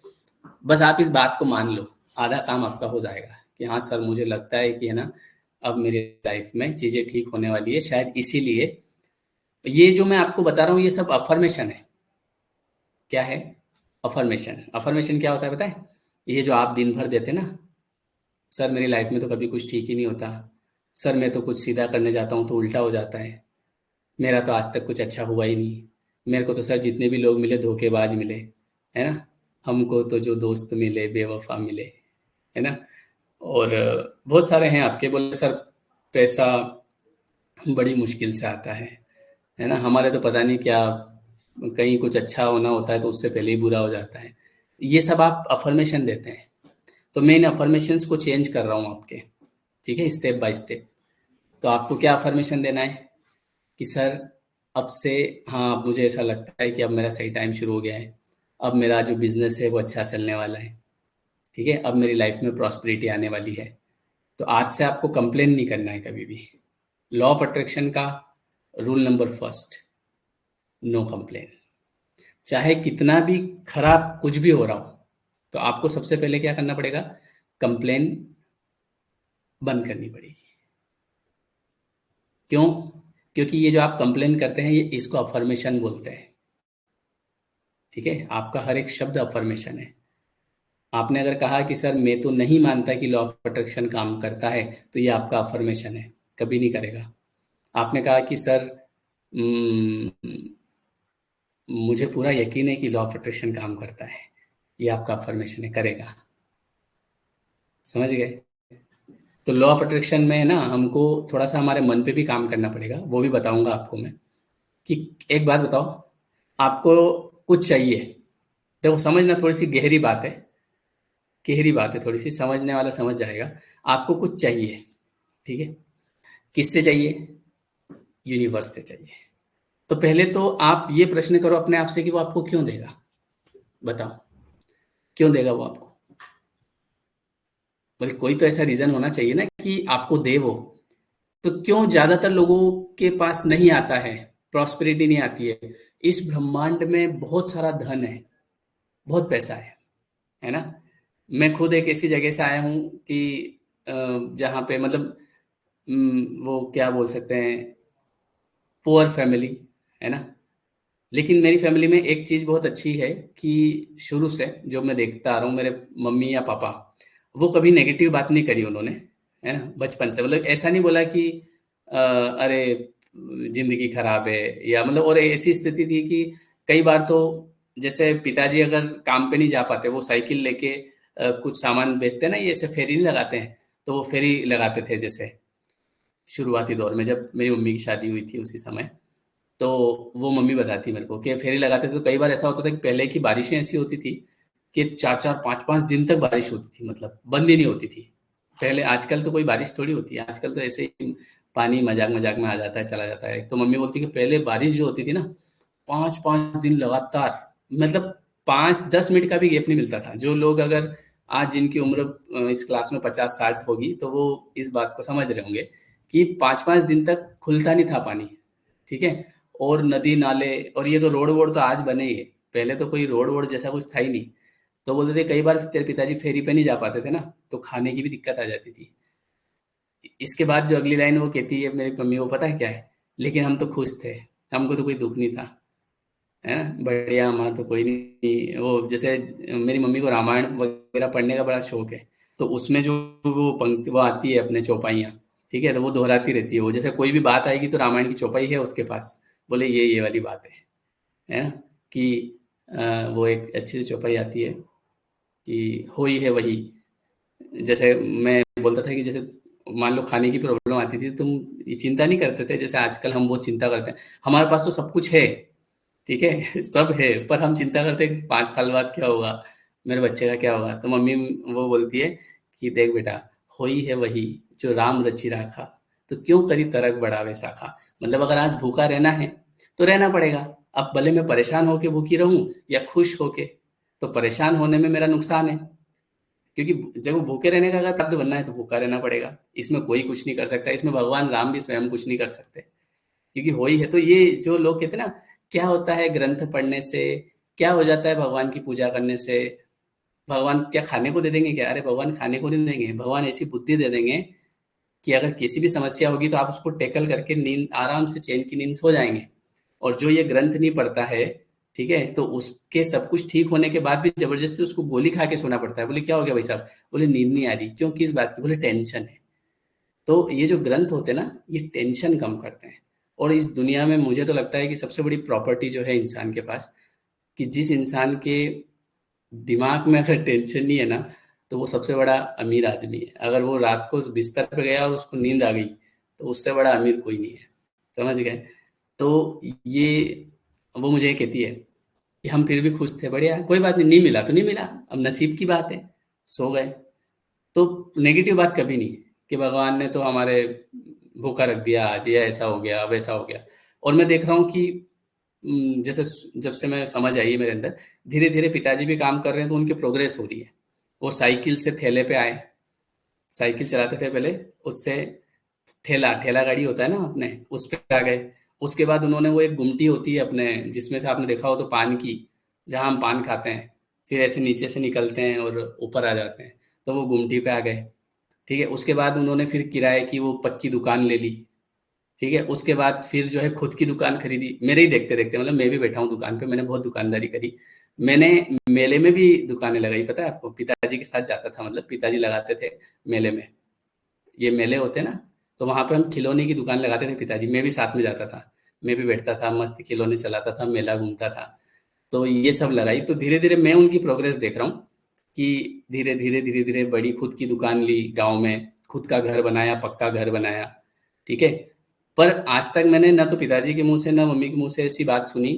बस आप इस बात को मान लो, आधा काम आपका हो जाएगा कि हाँ सर मुझे लगता है कि है ना, अब मेरी लाइफ में चीजें ठीक होने वाली है, शायद इसीलिए ये जो मैं आपको बता रहा हूँ ये सब अफर्मेशन है। क्या है अफर्मेशन? अफर्मेशन क्या होता है पता है? ये जो आप दिन भर देते ना, सर मेरी लाइफ में तो कभी कुछ ठीक ही नहीं होता, सर मैं तो कुछ सीधा करने जाता हूँ तो उल्टा हो जाता है, मेरा तो आज तक कुछ अच्छा हुआ ही नहीं, मेरे को तो सर जितने भी लोग मिले धोखेबाज मिले, है ना। हमको तो जो दोस्त मिले बेवफा मिले, है ना। और बहुत सारे हैं आपके, बोले सर पैसा बड़ी मुश्किल से आता है ना। हमारे तो पता नहीं क्या, कहीं कुछ अच्छा होना होता है तो उससे पहले ही बुरा हो जाता है। ये सब आप अफर्मेशन देते हैं, तो मैं इन अफर्मेशंस को चेंज कर रहा हूँ आपके, ठीक है, स्टेप बाय स्टेप। तो आपको क्या अफर्मेशन देना है कि सर अब से, हाँ, अब मुझे ऐसा लगता है कि अब मेरा सही टाइम शुरू हो गया है, अब मेरा जो बिजनेस है वो अच्छा चलने वाला है, ठीक है, अब मेरी लाइफ में प्रॉस्पेरिटी आने वाली है। तो आज से आपको कंप्लेन नहीं करना है कभी भी। लॉ ऑफ अट्रैक्शन का rule number first, no complain. चाहे कितना भी खराब कुछ भी हो रहा हो, तो आपको सबसे पहले क्या करना पड़ेगा, कंप्लेन बंद करनी पड़ेगी। क्यों? क्योंकि ये जो आप कंप्लेन करते हैं, ये इसको अफर्मेशन बोलते हैं, ठीक है। आपका हर एक शब्द अफर्मेशन है। आपने अगर कहा कि सर मैं तो नहीं मानता कि लॉ ऑफ अट्रैक्शन काम करता है, तो ये आपका अफर्मेशन है, कभी नहीं करेगा। आपने कहा कि सर मुझे पूरा यकीन है कि लॉ ऑफ अट्रैक्शन काम करता है, ये आपका अफर्मेशन है, करेगा। समझ गए? तो लॉ ऑफ अट्रैक्शन में है ना, हमको थोड़ा सा हमारे मन पे भी काम करना पड़ेगा, वो भी बताऊंगा आपको मैं। कि एक बात बताओ, आपको कुछ चाहिए, देखो समझना, थोड़ी सी गहरी बात है, गहरी बात है थोड़ी सी, समझने वाला समझ जाएगा। आपको कुछ चाहिए, ठीक है, किससे चाहिए? यूनिवर्स से चाहिए। तो पहले तो आप ये प्रश्न करो अपने आप से कि वो आपको क्यों देगा, बताओ, क्यों देगा वो आपको? मतलब कोई तो ऐसा रीजन होना चाहिए ना कि आपको दे वो। तो क्यों ज्यादातर लोगों के पास नहीं आता है, प्रॉस्पेरिटी नहीं आती है? इस ब्रह्मांड में बहुत सारा धन है, बहुत पैसा है ना। मैं खुद एक ऐसी जगह से आया हूँ कि जहाँ पे मतलब वो क्या बोल सकते हैं, पुअर फैमिली, है ना। लेकिन मेरी फैमिली में एक चीज बहुत अच्छी है कि शुरू से जो मैं देखता आ रहा हूँ, मेरे मम्मी या पापा, वो कभी नेगेटिव बात नहीं करी उन्होंने, है ना। बचपन से मतलब ऐसा नहीं बोला कि अरे जिंदगी खराब है, या मतलब, और ऐसी स्थिति थी कि कई बार तो जैसे पिताजी अगर काम पे नहीं जा पाते, वो साइकिल लेके कुछ सामान बेचते हैं ना, ये ऐसे फेरी नहीं लगाते हैं, तो वो फेरी लगाते थे, जैसे शुरुआती दौर में जब मेरी मम्मी की शादी हुई थी उसी समय। तो वो मम्मी बताती मेरे को कि फेरी लगाते थे, तो कई बार ऐसा होता था कि पहले की बारिशें ऐसी होती थी कि 4-4 5-5 दिन तक बारिश होती थी, मतलब बंद ही नहीं होती थी पहले। आजकल तो कोई बारिश थोड़ी होती है, आजकल तो ऐसे ही पानी मजाक मजाक में आ जाता है, चला जाता है। तो मम्मी बोलती कि पहले बारिश जो होती थी ना, 5-5 दिन लगातार, मतलब 5-10 मिनट का भी गैप नहीं मिलता था। जो लोग अगर आज जिनकी उम्र इस क्लास में 50-60 होगी, तो वो इस बात को समझ रहे होंगे कि 5-5 दिन तक खुलता नहीं था पानी, ठीक है। और नदी नाले, और ये तो रोड वोड तो आज बने ही है, पहले तो कोई रोड वोड जैसा कुछ था ही नहीं। तो बोलते थे कई बार तेरे पिताजी फेरी पे नहीं जा पाते थे ना, तो खाने की भी दिक्कत आ जाती थी। इसके बाद जो अगली लाइन वो कहती है मेरी मम्मी, वो पता है क्या है, लेकिन हम तो खुश थे, हमको तो कोई दुख नहीं था, है ना, बढ़िया, हमारा तो कोई नहीं। वो जैसे मेरी मम्मी को रामायण वगैरह पढ़ने का बड़ा शौक है, तो उसमें जो वो पंक्ति वो आती है अपने चौपाइयाँ, ठीक है, तो वो दोहराती रहती है। वो जैसे कोई भी बात आएगी तो रामायण की चौपाई है उसके पास, बोले ये वाली बात है ना। कि वो एक अच्छी सी चौपाई आती है कि होई है वही। जैसे मैं बोलता था कि जैसे मान लो खाने की प्रॉब्लम आती थी, तुम ये चिंता नहीं करते थे जैसे आजकल हम बहुत चिंता करते हैं। हमारे पास तो सब कुछ है, ठीक है, सब है, पर हम चिंता करते हैं कि 5 साल बाद क्या होगा, मेरे बच्चे का क्या होगा। तो मम्मी वो बोलती है कि देख बेटा, होई है वही जो राम रचि राखा, तो क्यों करी तरक बढ़ावे शाखा। मतलब अगर आज भूखा रहना है तो रहना पड़ेगा। अब भले मैं परेशान होके भूखी रहूं या खुश होके, तो परेशान होने में मेरा नुकसान है, क्योंकि जब वो भूखे रहने का अगर प्राप्त बनना है तो भूखा रहना पड़ेगा। इसमें कोई कुछ नहीं कर सकता, इसमें भगवान राम भी स्वयं कुछ नहीं कर सकते, क्योंकि हो ही है। तो ये जो लोग कहते हैं ना, क्या होता है ग्रंथ पढ़ने से, क्या हो जाता है भगवान की पूजा करने से, भगवान क्या खाने को दे देंगे क्या? अरे भगवान खाने को नहीं देंगे, भगवान ऐसी बुद्धि दे देंगे कि अगर किसी भी समस्या होगी तो आप उसको टैकल करके नींद आराम से चैन की नींद सो जाएंगे। और जो ये ग्रंथ नहीं पढ़ता है, ठीक है, तो उसके सब कुछ ठीक होने के बाद भी जबरदस्ती उसको गोली खा के सोना पड़ता है। बोले क्या हो गया भाई साहब? बोले नींद नहीं आ रही। क्यों, किस बात की? बोले टेंशन है। तो ये जो ग्रंथ होते हैं ना, ये टेंशन कम करते हैं। और इस दुनिया में मुझे तो लगता है कि सबसे बड़ी प्रॉपर्टी जो है इंसान के पास, कि जिस इंसान के दिमाग में अगर टेंशन नहीं है ना, तो वो सबसे बड़ा अमीर आदमी है। अगर वो रात को बिस्तर पे गया और उसको नींद आ गई, तो उससे बड़ा अमीर कोई नहीं है। समझ गए? तो ये वो मुझे ये कहती है कि हम फिर भी खुश थे, बढ़िया, कोई बात नहीं, नहीं मिला तो नहीं मिला, अब नसीब की बात है, सो गए। तो नेगेटिव बात कभी नहीं कि भगवान ने तो हमारे भूखा रख दिया आज, ये ऐसा हो गया, वैसा हो गया। और मैं देख रहा हूँ कि जैसे जब से मैं समझ आई है मेरे अंदर, धीरे धीरे पिताजी भी काम कर रहे हैं तो उनकी प्रोग्रेस हो रही है। वो साइकिल से थैले पे आए, साइकिल चलाते थे पहले, उससे ठेला ठेला गाड़ी होता है ना अपने, उस पे आ गए। उसके बाद उन्होंने वो एक गुमटी होती है अपने, जिसमें से आपने देखा हो तो पान की, जहाँ हम पान खाते हैं, फिर ऐसे नीचे से निकलते हैं और ऊपर आ जाते हैं, तो वो गुमटी पे आ गए। ठीक है, उसके बाद उन्होंने फिर किराए की वो पक्की दुकान ले ली। ठीक है, उसके बाद फिर जो है खुद की दुकान खरीदी, मेरे ही देखते देखते, मतलब मैं भी बैठा हूँ दुकान पे, मैंने बहुत दुकानदारी करी। मैंने मेले में भी दुकानें लगाई, पता है आपको, पिताजी के साथ जाता था, मतलब पिताजी लगाते थे मेले में, ये मेले होते हैं ना, तो वहां पे हम खिलौने की दुकान लगाते थे पिताजी, मैं भी साथ में जाता था, मैं भी बैठता था, मस्त खिलौने चलाता था, मेला घूमता था। तो ये सब लगाई, तो धीरे धीरे मैं उनकी प्रोग्रेस देख रहा हूँ कि धीरे धीरे बड़ी खुद की दुकान ली गांव में, खुद का घर बनाया, पक्का घर बनाया। ठीक है, पर आज तक मैंने ना तो पिताजी के मुंह से ना मम्मी के मुंह से ऐसी बात सुनी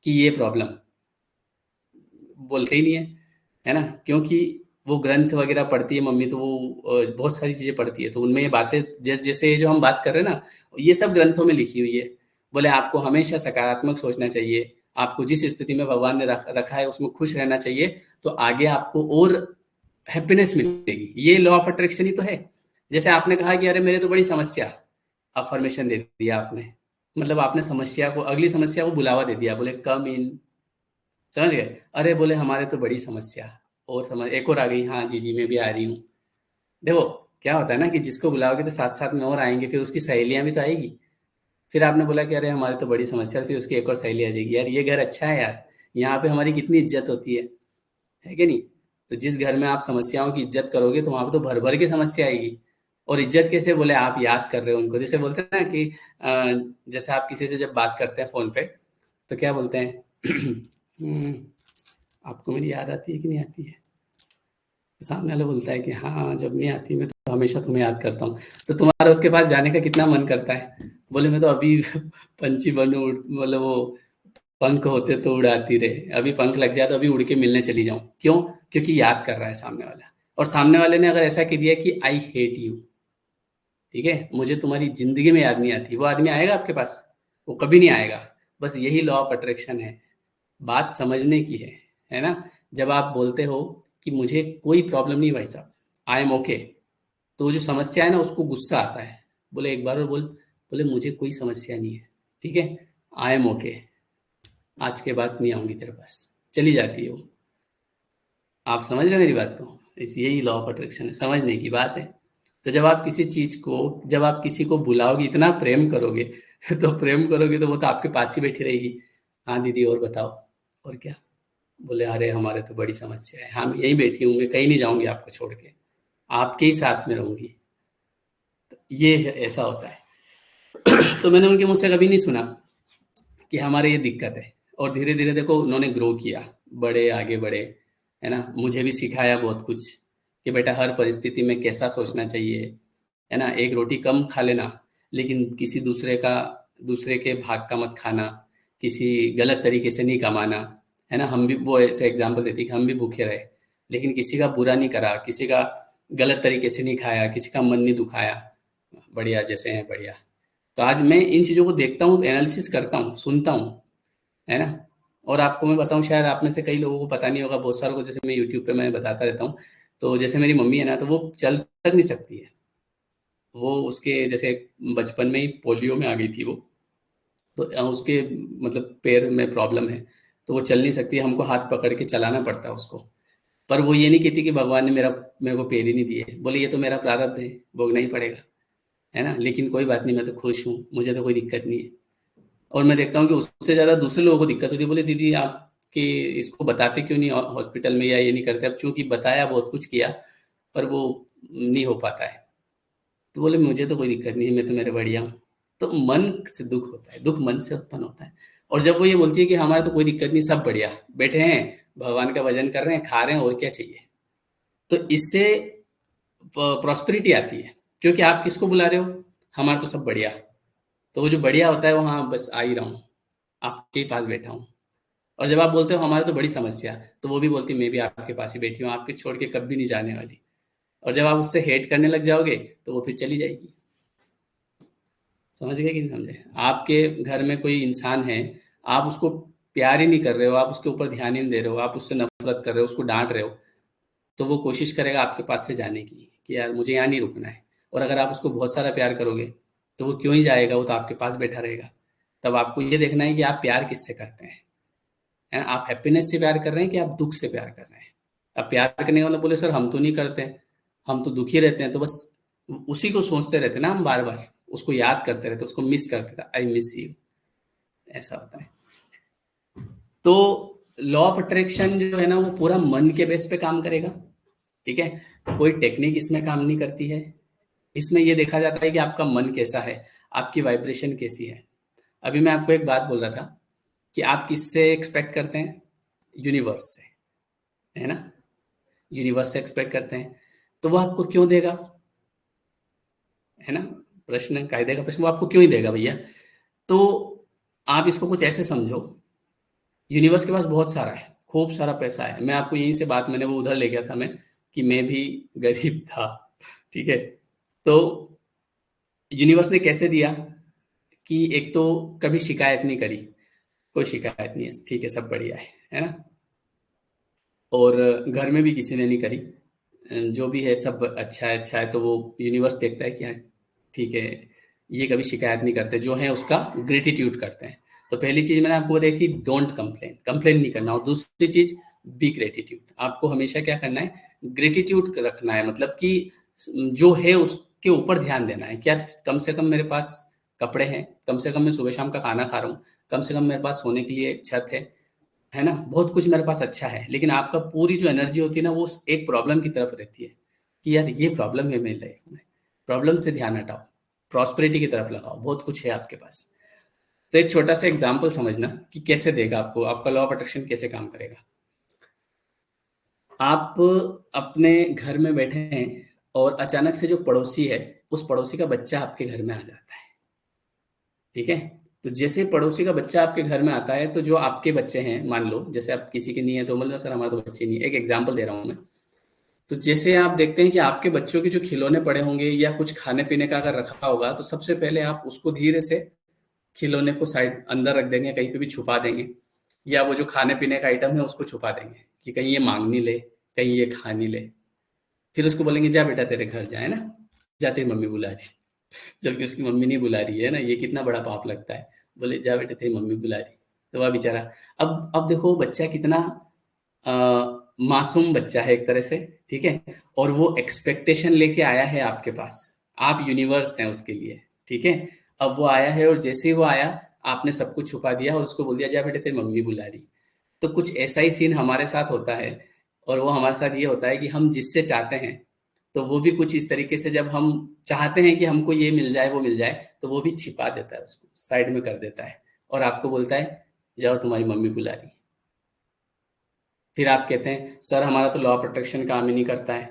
कि ये प्रॉब्लम, बोलते ही नहीं है, है ना? क्योंकि वो ग्रंथ वगैरह पढ़ती है मम्मी, तो वो बहुत सारी चीजें पढ़ती है, तो उनमें ये बातें, जैसे जैसे ये जो हम बात कर रहे हैं ना, ये सब ग्रंथों में लिखी हुई है। बोले आपको हमेशा सकारात्मक सोचना चाहिए, आपको जिस स्थिति में भगवान ने रखा है उसमें खुश रहना चाहिए, तो आगे आपको और हैप्पीनेस मिलेगी। ये लॉ ऑफ अट्रैक्शन ही तो है। जैसे आपने कहा कि अरे मेरे तो बड़ी समस्या, अफर्मेशन दे दिया आपने, मतलब आपने समस्या को, अगली समस्या को बुलावा दे दिया, बोले कम इन। समझ गए? अरे बोले हमारे तो बड़ी समस्या, और समझ एक और आ गई, हाँ जी जी मैं भी आ रही हूँ। देखो, क्या होता है ना कि जिसको बुलाओगे तो साथ साथ में और आएंगे, फिर उसकी सहेलियां भी तो आएगी। फिर आपने बोला कि अरे हमारे तो बड़ी समस्या, फिर उसकी एक और सहेली आ जाएगी, यार ये घर अच्छा है यार, यहाँ पे हमारी कितनी इज्जत होती है कि नहीं? तो जिस घर में आप समस्याओं की इज्जत करोगे तो वहां पे तो भर भर के समस्या आएगी। और इज्जत कैसे? बोले आप याद कर रहे हो उनको, जैसे बोलते हैं ना कि जैसे आप किसी से जब बात करते हैं फोन पे, तो क्या बोलते हैं "हम्म, आपको मेरी याद आती है कि नहीं आती है?" तो सामने वाला बोलता है कि हाँ, जब नहीं आती मैं तो हमेशा तुम्हें याद करता हूँ। तो तुम्हारा उसके पास जाने का कितना मन करता है? बोले मैं तो अभी पंछी बनूं, मतलब वो पंख होते तो उड़ाती रहे, अभी पंख लग जाए तो अभी उड़ के मिलने चली जाऊं। क्यों? क्योंकि याद कर रहा है सामने वाला। और सामने वाले ने अगर ऐसा कह दिया कि आई हेट यू, ठीक है, मुझे तुम्हारी जिंदगी में याद नहीं आती, वो आदमी आएगा आपके पास? वो कभी नहीं आएगा। बस यही लॉ ऑफ अट्रैक्शन है। बात समझने की है ना? जब आप बोलते हो कि मुझे कोई प्रॉब्लम नहीं भाई साहब, आई एम ओके, तो वो जो समस्या है ना उसको गुस्सा आता है। बोले एक बार और बोल, बोले मुझे कोई समस्या नहीं है, ठीक है, आई एम ओके, आज के बाद नहीं आऊंगी तेरे पास, चली जाती है वो। आप समझ रहे हो मेरी बात को? इस यही लॉ ऑफ अट्रैक्शन है, समझने की बात है। तो जब आप किसी चीज को, जब आप किसी को बुलाओगे, इतना प्रेम करोगे तो प्रेम करोगे तो वो तो आपके पास ही बैठी रहेगी। हाँ दीदी और बताओ, और क्या? बोले अरे हमारे तो बड़ी समस्या है, हाँ मैं यहीं बैठी हूँ, मैं कहीं नहीं जाऊंगी आपको छोड़ के, आपके ही साथ में रहूंगी। ये ऐसा होता है। तो मैंने उनके मुंह से कभी नहीं सुना कि हमारे ये दिक्कत है। और धीरे धीरे देखो उन्होंने ग्रो किया, बड़े आगे बढ़े, है ना? मुझे भी सिखाया बहुत कुछ कि बेटा हर परिस्थिति में कैसा सोचना चाहिए, है ना? एक रोटी कम खा लेना, लेकिन किसी दूसरे के भाग का मत खाना, किसी गलत तरीके से नहीं कमाना, है ना? हम भी वो ऐसे एग्जाम्पल देती कि हम भी भूखे रहे, लेकिन किसी का बुरा नहीं करा, किसी का गलत तरीके से नहीं खाया, किसी का मन नहीं दुखाया, बढ़िया जैसे हैं बढ़िया। तो आज मैं इन चीज़ों को देखता हूँ, एनालिसिस करता हूँ, सुनता हूँ, है ना? और आपको मैं बताऊँ, शायद आप में से कई लोगों को पता नहीं होगा, बहुत सारों को, जैसे मैं यूट्यूब पे मैं बताता रहता हूँ, तो जैसे मेरी मम्मी है ना, तो वो चल तक नहीं सकती है। वो उसके जैसे बचपन में ही पोलियो में आ गई थी वो, तो उसके मतलब पैर में प्रॉब्लम है, तो वो चल नहीं सकती है, हमको हाथ पकड़ के चलाना पड़ता है उसको। पर वो ये नहीं कहती कि भगवान ने मेरे को पैर ही नहीं दिए, बोले ये तो मेरा प्रारब्ध है, भोगना ही पड़ेगा, है ना? लेकिन कोई बात नहीं, मैं तो खुश हूँ, मुझे तो कोई दिक्कत नहीं है। और मैं देखता हूँ कि उससे ज़्यादा दूसरे लोगों को दिक्कत होती है, बोले दीदी आप कि इसको बताते क्यों नहीं हॉस्पिटल में, या ये नहीं करते? अब चूंकि बताया, बहुत कुछ किया, पर वो नहीं हो पाता है। तो बोले मुझे तो कोई दिक्कत नहीं है, मैं तो मेरे बढ़िया हूँ। तो मन से दुख होता है, दुख मन से उत्पन्न होता है। और जब वो ये बोलती है कि हमारा तो कोई दिक्कत नहीं, सब बढ़िया, बैठे हैं, भगवान का भजन कर रहे हैं, खा रहे हैं, और क्या चाहिए। तो इससे प्रॉस्पेरिटी आती है, क्योंकि आप किसको बुला रहे हो, हमारा तो सब बढ़िया। तो वो जो बढ़िया होता है वो, हाँ बस आ ही रहा हूँ, आपके ही पास बैठा हूँ। और जब आप बोलते हो हमारा तो बड़ी समस्या, तो वो भी बोलती मैं भी आपके पास ही बैठी हूँ, आपके छोड़ के कभी नहीं जाने वाली। और जब आप उससे हेट करने लग जाओगे तो वो फिर चली जाएगी। समझ गए कि नहीं समझे। आपके घर में कोई इंसान है, आप उसको प्यार ही नहीं कर रहे हो, आप उसके ऊपर ध्यान ही नहीं दे रहे हो, आप उससे नफरत कर रहे हो, उसको डांट रहे हो, तो वो कोशिश करेगा आपके पास से जाने की, कि यार मुझे यहाँ नहीं रुकना है। और अगर आप उसको बहुत सारा प्यार करोगे तो वो क्यों ही जाएगा, वो तो आपके पास बैठा रहेगा। तब आपको ये देखना है कि आप प्यार किससे करते हैं। है ना? आप हैप्पीनेस से प्यार कर रहे हैं कि आप दुख से प्यार कर रहे हैं। अब प्यार करने वाला बोले सर हम तो नहीं करते हैं, हम तो दुखी रहते हैं, तो बस उसी को सोचते रहते हैं ना हम, बार बार उसको याद करते रहते, उसको मिस करते थे, आई मिस यू, ऐसा होता है। तो लॉ ऑफ अट्रैक्शन जो है ना, वो पूरा मन के बेस पे काम करेगा। ठीक है, कोई टेक्निक इसमें काम नहीं करती है। इसमें ये देखा जाता है कि आपका मन कैसा है, आपकी वाइब्रेशन कैसी है। अभी मैं आपको एक बात बोल रहा था कि आप किससे एक्सपेक्ट करते हैं, यूनिवर्स से, है ना। यूनिवर्स से एक्सपेक्ट करते हैं, तो वो आपको क्यों देगा, है ना। प्रश्न, कायदे का प्रश्न, वो आपको क्यों ही देगा भैया। तो आप इसको कुछ ऐसे समझो, यूनिवर्स के पास बहुत सारा है, खूब सारा पैसा है। मैं आपको यहीं से बात, मैंने वो उधर ले गया था मैं, कि मैं भी गरीब था। ठीक है, तो यूनिवर्स ने कैसे दिया, कि एक तो कभी शिकायत नहीं करी, कोई शिकायत नहीं है, ठीक है, सब बढ़िया है ना। और घर में भी किसी ने नहीं करी, जो भी है सब अच्छा है, अच्छा है। तो वो यूनिवर्स देखता है कि हाँ ठीक है, ये कभी शिकायत नहीं करते, जो है उसका ग्रेटिट्यूड करते हैं। तो पहली चीज मैंने आपको बताई थी, डोंट कंप्लेन, कंप्लेन नहीं करना। और दूसरी चीज, बी ग्रेटिट्यूड, आपको हमेशा क्या करना है, ग्रेटिट्यूड रखना है। मतलब कि जो है उसके ऊपर ध्यान देना है, क्या कम से कम मेरे पास कपड़े हैं, कम से कम मैं सुबह शाम का खाना खा रहा हूँ, कम से कम मेरे पास सोने के लिए छत है ना, बहुत कुछ मेरे पास अच्छा है। लेकिन आपका पूरी जो एनर्जी होती है ना, वो उस एक प्रॉब्लम की तरफ रहती है, कि यार ये प्रॉब्लम है मेरी लाइफ में। प्रॉब्लम से ध्यान हटाओ, प्रॉस्पेरिटी की तरफ लगाओ, बहुत कुछ है आपके पास। तो एक छोटा सा एग्जांपल समझना कि कैसे देगा आपको, आपका लॉ ऑफ अट्रैक्शन कैसे काम करेगा। आप अपने घर में बैठे हैं, और अचानक से जो पड़ोसी है, उस पड़ोसी का बच्चा आपके घर में आ जाता है। ठीक है, तो जैसे पड़ोसी का बच्चा आपके घर में आता है, तो जो आपके बच्चे हैं, मान लो जैसे आप किसी के नहीं है तो बोल लो सर हमारे तो बच्चे नहीं है, एक एग्जांपल दे रहा हूं मैं। तो जैसे आप देखते हैं कि आपके बच्चों के जो खिलौने पड़े होंगे या कुछ खाने पीने का अगर रखा होगा, तो सबसे पहले आप उसको धीरे से, खिलौने को साइड अंदर रख देंगे, कहीं पे भी छुपा देंगे, या वो जो खाने पीने का आइटम है उसको छुपा देंगे, कि कहीं ये मांग नहीं ले, कहीं ये खा नहीं ले। फिर उसको बोलेंगे जा बेटा तेरे घर जाए ना, जा तेरी मम्मी बुला रही, जबकि उसकी मम्मी नहीं बुला रही है ना, ये कितना बड़ा पाप लगता है। बोले जा बेटा तेरी मम्मी बुला रही, तो वह बेचारा, अब देखो बच्चा कितना अ, मासूम बच्चा है एक तरह से। ठीक है, और वो एक्सपेक्टेशन लेके आया है आपके पास, आप यूनिवर्स हैं उसके लिए। ठीक है, अब वो आया है, और जैसे ही वो आया, आपने सब कुछ छुपा दिया और उसको बोल दिया जा बेटे तेरी मम्मी बुला रही। तो कुछ ऐसा ही सीन हमारे साथ होता है। और वो हमारे साथ ये होता है कि हम जिससे चाहते हैं, तो वो भी कुछ इस तरीके से, जब हम चाहते हैं कि हमको ये मिल जाए वो मिल जाए, तो वो भी छिपा देता है, उसको साइड में कर देता है, और आपको बोलता है जाओ तुम्हारी मम्मी बुला रही। फिर आप कहते हैं सर हमारा तो लॉ ऑफ अट्रैक्शन काम ही नहीं करता है।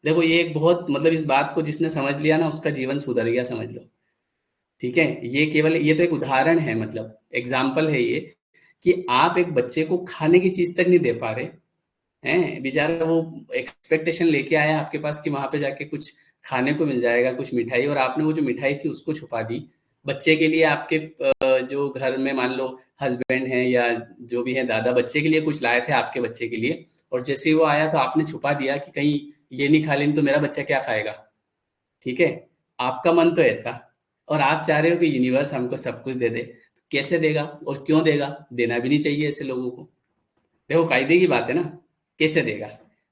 देखो ये एक बहुत, मतलब इस बात को जिसने समझ लिया ना, उसका जीवन सुधर गया, समझ लो। ठीक है, ये केवल, ये तो एक उदाहरण है, मतलब एग्जाम्पल है ये, कि आप एक बच्चे को खाने की चीज तक नहीं दे पा रहे हैं, बेचारा वो एक्सपेक्टेशन लेके आया आपके पास कि वहां पे जाके कुछ खाने को मिल जाएगा, कुछ मिठाई, और आपने वो जो मिठाई थी उसको छुपा दी। बच्चे के लिए आपके जो घर में मान लो हस्बैंड है या जो भी है दादा, बच्चे के लिए कुछ लाए थे आपके बच्चे के लिए, और जैसे ही वो आया तो आपने छुपा दिया कि कहीं ये नहीं खा लेंगे तो मेरा बच्चा क्या खाएगा। ठीक है, आपका मन तो ऐसा, और आप चाह रहे हो कि यूनिवर्स हमको सब कुछ दे दे, तो कैसे देगा और क्यों देगा, देना भी नहीं चाहिए ऐसे लोगों को। देखो कायदे की बात है ना, कैसे देगा।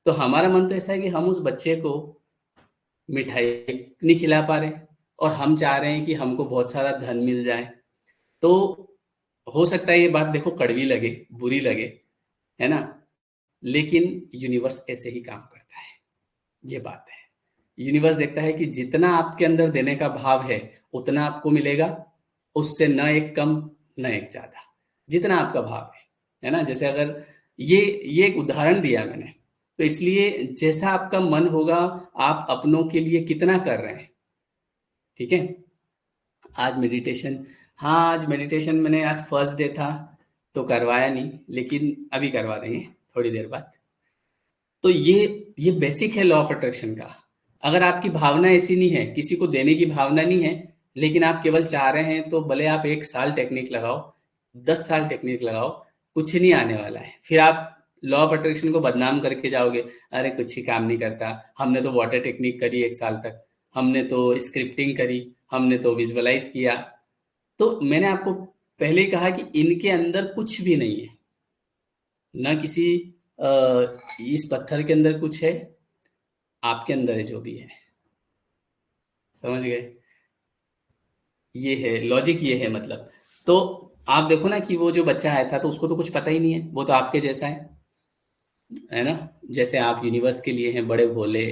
तो हमारा मन तो ऐसा है कि हम उस बच्चे को मिठाई नहीं खिला पा रहे, और हम चाह रहे हैं कि हमको बहुत सारा धन मिल जाए। तो हो सकता है ये बात देखो कड़वी लगे, बुरी लगे, है ना, लेकिन यूनिवर्स ऐसे ही काम करता है, ये बात है। यूनिवर्स देखता है कि जितना आपके अंदर देने का भाव है उतना आपको मिलेगा, उससे न एक कम न एक ज्यादा, जितना आपका भाव है ना। जैसे अगर ये एक उदाहरण दिया मैंने, तो इसलिए जैसा आपका मन होगा, आप अपनों के लिए कितना कर रहे हैं। ठीक है। आज मेडिटेशन, हाँ आज मेडिटेशन मैंने, आज फर्स्ट डे था तो करवाया नहीं, लेकिन अभी करवा देंगे थोड़ी देर बाद। तो ये बेसिक है लॉ ऑफ अट्रैक्शन का। अगर आपकी भावना ऐसी नहीं है, किसी को देने की भावना नहीं है, लेकिन आप केवल चाह रहे हैं, तो भले आप 1 साल टेक्निक लगाओ, 10 साल टेक्निक लगाओ, कुछ नहीं आने वाला है। फिर आप लॉ ऑफ अट्रैक्शन को बदनाम करके जाओगे, अरे कुछ ही काम नहीं करता, हमने तो वाटर टेक्निक करी 1 साल तक, हमने तो स्क्रिप्टिंग करी, हमने तो विजुअलाइज किया। तो मैंने आपको पहले ही कहा कि इनके अंदर कुछ भी नहीं है, ना किसी अ, इस पत्थर के अंदर कुछ है, आपके अंदर है जो भी है। समझ गए? ये है लॉजिक, ये है मतलब। तो आप देखो ना कि वो जो बच्चा आया था, तो उसको तो कुछ पता ही नहीं है, वो तो आपके जैसा है ना। जैसे आप यूनिवर्स के लिए हैं बड़े भोले,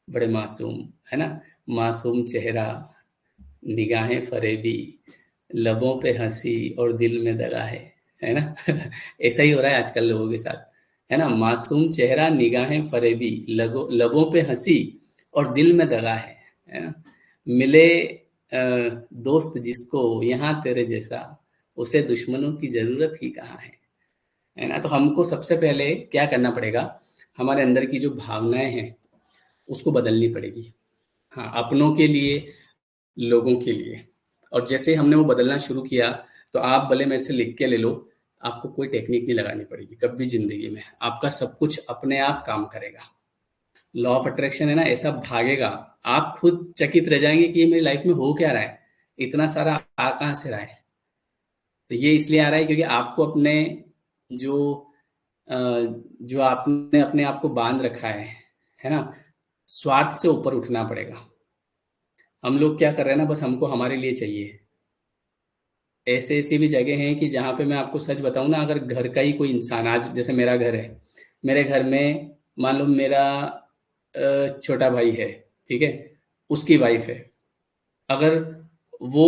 बड़े मासूम, है ना। मासूम चेहरा, निगाहें फरेबी, लबों पे हंसी और दिल में दगा है ना। ऐसा ही हो रहा है आजकल लोगों के साथ, है ना। मासूम चेहरा, निगाहें फरेबी, लबों पे हंसी और दिल में दगा है ना। मिले दोस्त जिसको यहाँ तेरे जैसा, उसे दुश्मनों की जरूरत ही कहाँ है ना। तो हमको सबसे पहले क्या करना पड़ेगा, हमारे अंदर की जो भावनाएं हैं उसको बदलनी पड़ेगी। हाँ, अपनों के लिए, लोगों के लिए। और जैसे हमने वो बदलना शुरू किया, तो आप भले मेरे से लिख के ले लो, आपको कोई टेक्निक नहीं लगानी पड़ेगी कभी जिंदगी में, आपका सब कुछ अपने आप काम करेगा। लॉ ऑफ अट्रैक्शन है ना, ऐसा भागेगा, आप खुद चकित रह जाएंगे कि ये मेरी लाइफ में हो क्या रहा है, इतना सारा आ कहाँ से रहा है। तो ये इसलिए आ रहा है क्योंकि आपको अपने जो अ, जो आपने अपने आप को बांध रखा है ना, स्वार्थ से ऊपर उठना पड़ेगा। हम लोग क्या कर रहे हैं ना, बस हमको हमारे लिए चाहिए। ऐसे ऐसी भी जगह हैं कि जहाँ पे मैं आपको सच बताऊं ना, अगर घर का ही कोई इंसान, आज जैसे मेरा घर है, मेरे घर में मान लो मेरा छोटा भाई है, ठीक है, उसकी वाइफ है, अगर वो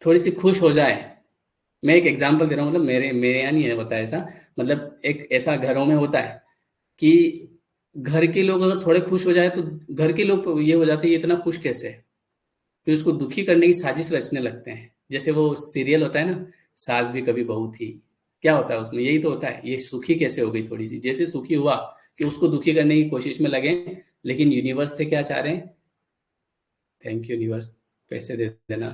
थोड़ी सी खुश हो जाए, मैं एक एग्जांपल दे रहा हूँ, मतलब मेरे मेरे यहाँ नहीं है होता है ऐसा, मतलब एक ऐसा घरों में होता है कि घर के लोग अगर थोड़े खुश हो जाए, तो घर के लोग ये हो जाते हैं, ये इतना खुश कैसे है, फिर उसको दुखी करने की साजिश रचने लगते हैं। जैसे वो सीरियल होता है ना, सास भी कभी बहू थी, क्या होता है उसमें, यही तो होता है, ये सुखी कैसे हो गई थोड़ी सी, जैसे सुखी हुआ कि उसको दुखी करने की कोशिश में लगे। लेकिन यूनिवर्स से क्या चाह रहे हैं, थैंक यू यूनिवर्स, पैसे दे देना।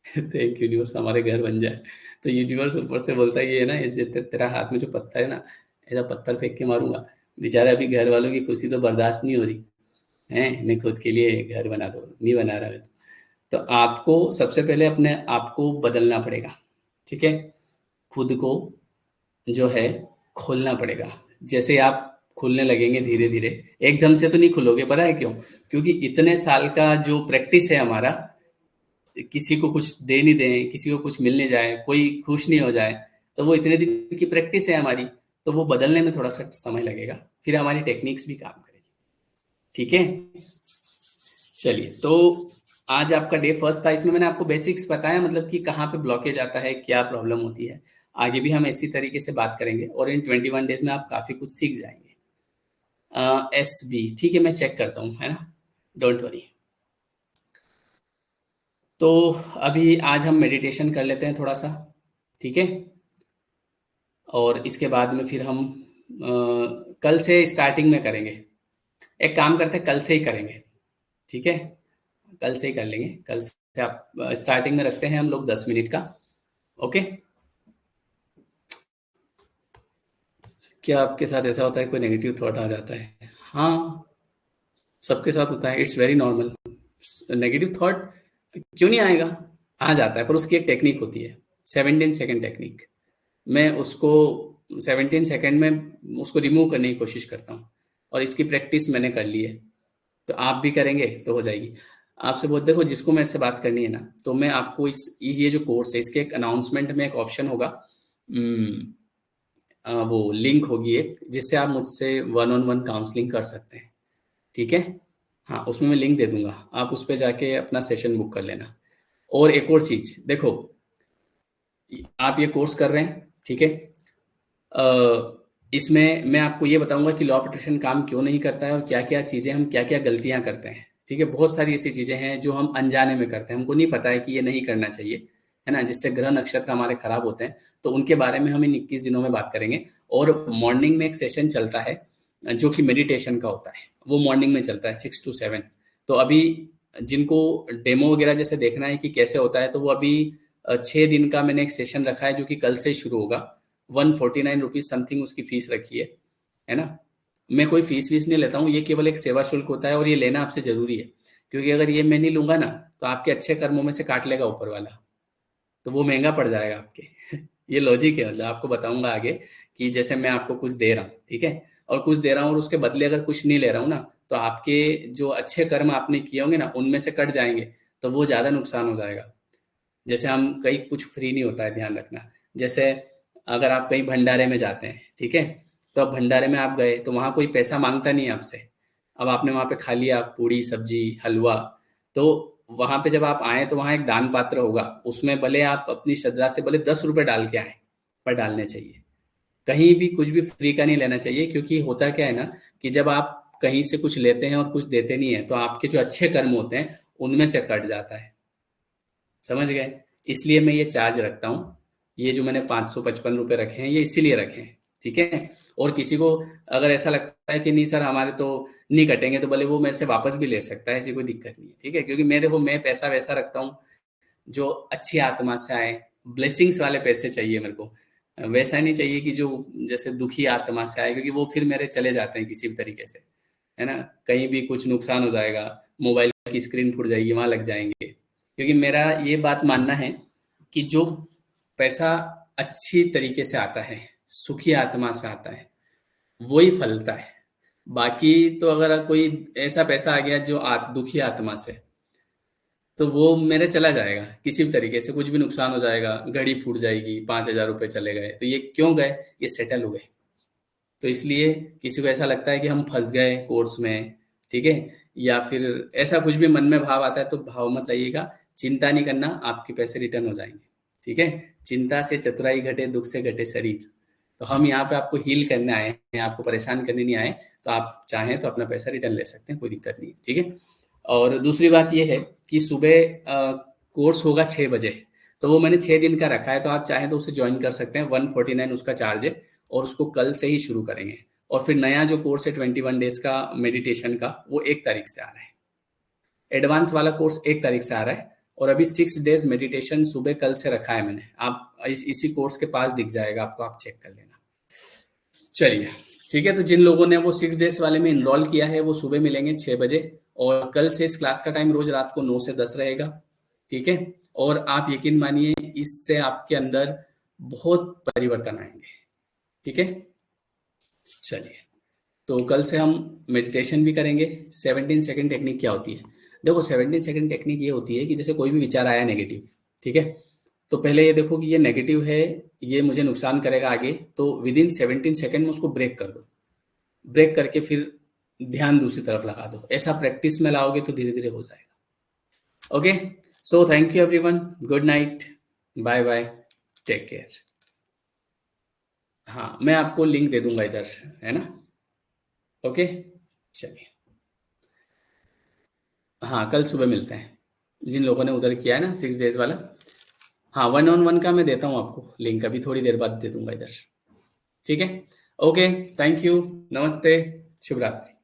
थैंक यू यूनिवर्स, हमारे घर बन जाए। तो यूनिवर्स ऊपर से बोलता है, ये ना, इस तेरा हाथ में जो पत्थर है ना, ऐसा पत्थर फेंक के मारूंगा। बेचारे अभी घर वालों की खुशी तो बर्दाश्त नहीं हो रही है, मैं खुद के लिए घर बना दो, नहीं बना रहा मैं। तो आपको सबसे पहले अपने आप को बदलना पड़ेगा। ठीक है। खुद को जो है खोलना पड़ेगा। जैसे आप खुलने लगेंगे धीरे धीरे, एकदम से तो नहीं खुलोगे, पता है क्यों? क्योंकि इतने साल का जो प्रैक्टिस है हमारा, किसी को कुछ दे नहीं दें, किसी को कुछ मिलने जाए, कोई खुश नहीं हो जाए, तो वो इतने दिन की प्रैक्टिस है हमारी, तो वो बदलने में थोड़ा सा समय लगेगा, फिर हमारी टेक्निक्स भी काम करेगी। ठीक है। चलिए, तो आज आपका डे फर्स्ट था, इसमें मैंने आपको बेसिक्स बताया, मतलब कि कहाँ पे ब्लॉकेज आता है, क्या प्रॉब्लम होती है। आगे भी हम इसी तरीके से बात करेंगे, और इन 21 डेज में आप काफी कुछ सीख जाएंगे। एस बी, ठीक है, मैं चेक करता हूँ, है ना, डोंट वरी। तो अभी आज हम मेडिटेशन कर लेते हैं थोड़ा सा, ठीक है। और इसके बाद में फिर हम कल से स्टार्टिंग में करेंगे। एक काम करते हैं, कल से ही करेंगे, ठीक है। कल से ही कर लेंगे, कल से आप स्टार्टिंग में रखते हैं हम लोग 10 मिनट का। ओके। क्या आपके साथ ऐसा होता है, कोई नेगेटिव थॉट आ जाता है? हाँ, सबके साथ होता है, it's very normal. Negative thought क्यों नहीं आएगा, आ जाता है, पर उसकी एक टेक्निक होती है, 17 सेकेंड टेक्निक। मैं उसको 17 सेकेंड में उसको रिमूव करने की कोशिश करता हूँ, और इसकी प्रैक्टिस मैंने कर ली है। तो आप भी करेंगे तो हो जाएगी। आपसे बोल, देखो जिसको मेरे से बात करनी है ना, तो मैं आपको इस ये जो कोर्स है, इसके एक अनाउंसमेंट में एक ऑप्शन होगा, वो लिंक होगी एक, जिससे आप मुझसे वन ऑन वन काउंसलिंग कर सकते हैं। ठीक है। हाँ, उसमें मैं लिंक दे दूंगा, आप उस पर जाके अपना सेशन बुक कर लेना। और एक और चीज देखो, आप ये कोर्स कर रहे हैं, ठीक है। इसमें मैं आपको ये बताऊंगा कि लॉ ऑफ अट्रैक्शन काम क्यों नहीं करता है और क्या क्या चीजें, हम क्या क्या गलतियां करते हैं, ठीक है। बहुत सारी ऐसी चीजें हैं जो हम अनजाने में करते हैं, हमको नहीं पता है कि ये नहीं करना चाहिए, है ना, जिससे ग्रह नक्षत्र हमारे खराब होते हैं। तो उनके बारे में हम इन 21 दिनों में बात करेंगे। और मॉर्निंग में एक सेशन चलता है जो कि मेडिटेशन का होता है, वो मॉर्निंग में चलता है 6 to 7। तो अभी जिनको डेमो वगैरह जैसे देखना है कि कैसे होता है, तो वो अभी 6 दिन का मैंने एक सेशन रखा है जो कि कल से शुरू होगा। 149 रुपीज समथिंग उसकी फीस रखी है ना। मैं कोई फीस वीस नहीं लेता हूँ, ये केवल एक सेवा शुल्क होता है और ये लेना आपसे जरूरी है, क्योंकि अगर ये मैं नहीं लूंगा ना तो आपके अच्छे कर्मों में से काट लेगा ऊपर वाला, तो वो महंगा पड़ जाएगा आपके। ये लॉजिक है, मतलब आपको बताऊंगा आगे कि जैसे मैं आपको कुछ दे रहा हूँ, ठीक है, और कुछ दे रहा हूँ और उसके बदले अगर कुछ नहीं ले रहा हूँ ना, तो आपके जो अच्छे कर्म आपने किए होंगे ना उनमें से कट जाएंगे, तो वो ज्यादा नुकसान हो जाएगा। जैसे हम कहीं कुछ फ्री नहीं होता है, ध्यान रखना। जैसे अगर आप कहीं भंडारे में जाते हैं, ठीक है, तो अब भंडारे में आप गए तो वहां कोई पैसा मांगता नहीं है आपसे। अब आपने वहां पे खा लिया पूड़ी सब्जी हलवा, तो वहां पे जब आप आए तो वहां एक दान पात्र होगा, उसमें भले आप अपनी श्रद्धा से भले 10 रुपए डाल के आए, पर डालने चाहिए। कहीं भी कुछ भी फ्री का नहीं लेना चाहिए, क्योंकि होता क्या है ना कि जब आप कहीं से कुछ लेते हैं और कुछ देते नहीं है, तो आपके जो अच्छे कर्म होते हैं उनमें से कट जाता है। समझ गए? इसलिए मैं ये चार्ज रखता हूँ। ये जो मैंने 555 रुपये रखे हैं, ये इसीलिए रखे हैं, ठीक है। और किसी को अगर ऐसा लगता है कि नहीं सर हमारे तो नहीं कटेंगे, तो भले वो मेरे से वापस भी ले सकता है, ऐसी कोई दिक्कत नहीं है, ठीक है। क्योंकि मैं देखो, मैं पैसा वैसा रखता हूँ जो अच्छी आत्मा से आए, ब्लेसिंग्स वाले पैसे चाहिए मेरे को। वैसा नहीं चाहिए कि जो जैसे दुखी आत्मा से आए, क्योंकि वो फिर मेरे चले जाते हैं किसी भी तरीके से, है ना। कहीं भी कुछ नुकसान हो जाएगा, मोबाइल की स्क्रीन फूट जाएगी, वहां लग जाएंगे। क्योंकि मेरा ये बात मानना है कि जो पैसा अच्छी तरीके से आता है, सुखी आत्मा से आता है, वही फलता है। बाकी तो अगर कोई ऐसा पैसा आ गया जो दुखी आत्मा से, तो वो मेरे चला जाएगा किसी भी तरीके से, कुछ भी नुकसान हो जाएगा, घड़ी फूट जाएगी, 5,000 रुपए चले गए, तो ये क्यों गए? ये सेटल हो गए। तो इसलिए किसी को ऐसा लगता है कि हम फंस गए कोर्स में, ठीक है, या फिर ऐसा कुछ भी मन में भाव आता है, तो भाव मत लाइएगा। चिंता नहीं करना, आपके पैसे रिटर्न हो जाएंगे, ठीक है। चिंता से चतुराई घटे, दुख से घटे शरीर। तो हम यहाँ पे आपको हील करने आए हैं, आपको परेशान करने नहीं आए। तो आप चाहें तो अपना पैसा रिटर्न ले सकते हैं, कोई दिक्कत नहीं है, ठीक है। और दूसरी बात यह है कि सुबह कोर्स होगा 6 बजे, तो वो मैंने 6 दिन का रखा है, तो आप चाहें तो उसे ज्वाइन कर सकते हैं। 149 उसका चार्ज है, और उसको कल से ही शुरू करेंगे। और फिर नया जो कोर्स है 21 डेज का मेडिटेशन का, वो 1 तारीख से आ रहा है। एडवांस वाला कोर्स 1 तारीख से आ रहा है, और अभी 6 डेज मेडिटेशन सुबह कल से रखा है मैंने। आप इसी कोर्स के पास दिख जाएगा आपको, आप चेक कर लेना। चलिए, ठीक है। तो जिन लोगों ने वो 6 डेज वाले में इनरोल किया है, वो सुबह मिलेंगे 6 बजे। और कल से इस क्लास का टाइम रोज रात को 9 से 10 रहेगा, ठीक है। और आप यकीन मानिए, इससे आपके अंदर बहुत परिवर्तन आएंगे, ठीक है। चलिए, तो कल से हम मेडिटेशन भी करेंगे। 17 सेकंड टेक्निक क्या होती है? देखो, 17 सेकंड टेक्निक ये होती है कि जैसे कोई भी विचार आया नेगेटिव, ठीक है, तो पहले ये देखो कि ये नेगेटिव है, ये मुझे नुकसान करेगा आगे, तो विद इन 17 सेकंड में उसको ब्रेक कर दो। ब्रेक करके फिर ध्यान दूसरी तरफ लगा दो। ऐसा प्रैक्टिस में लाओगे तो धीरे धीरे हो जाएगा। Okay, so thank you everyone, good night, bye bye, take care. हाँ, मैं आपको लिंक दे दूंगा इधर, है ना। ओके, चलिए। हाँ, कल सुबह मिलते हैं, जिन लोगों ने उधर किया है ना 6 डेज वाला। हाँ, 1-on-1 का मैं देता हूँ आपको लिंक, अभी थोड़ी देर बाद दे दूंगा इधर, ठीक है। ओके, थैंक यू, नमस्ते, शुभ रात्रि।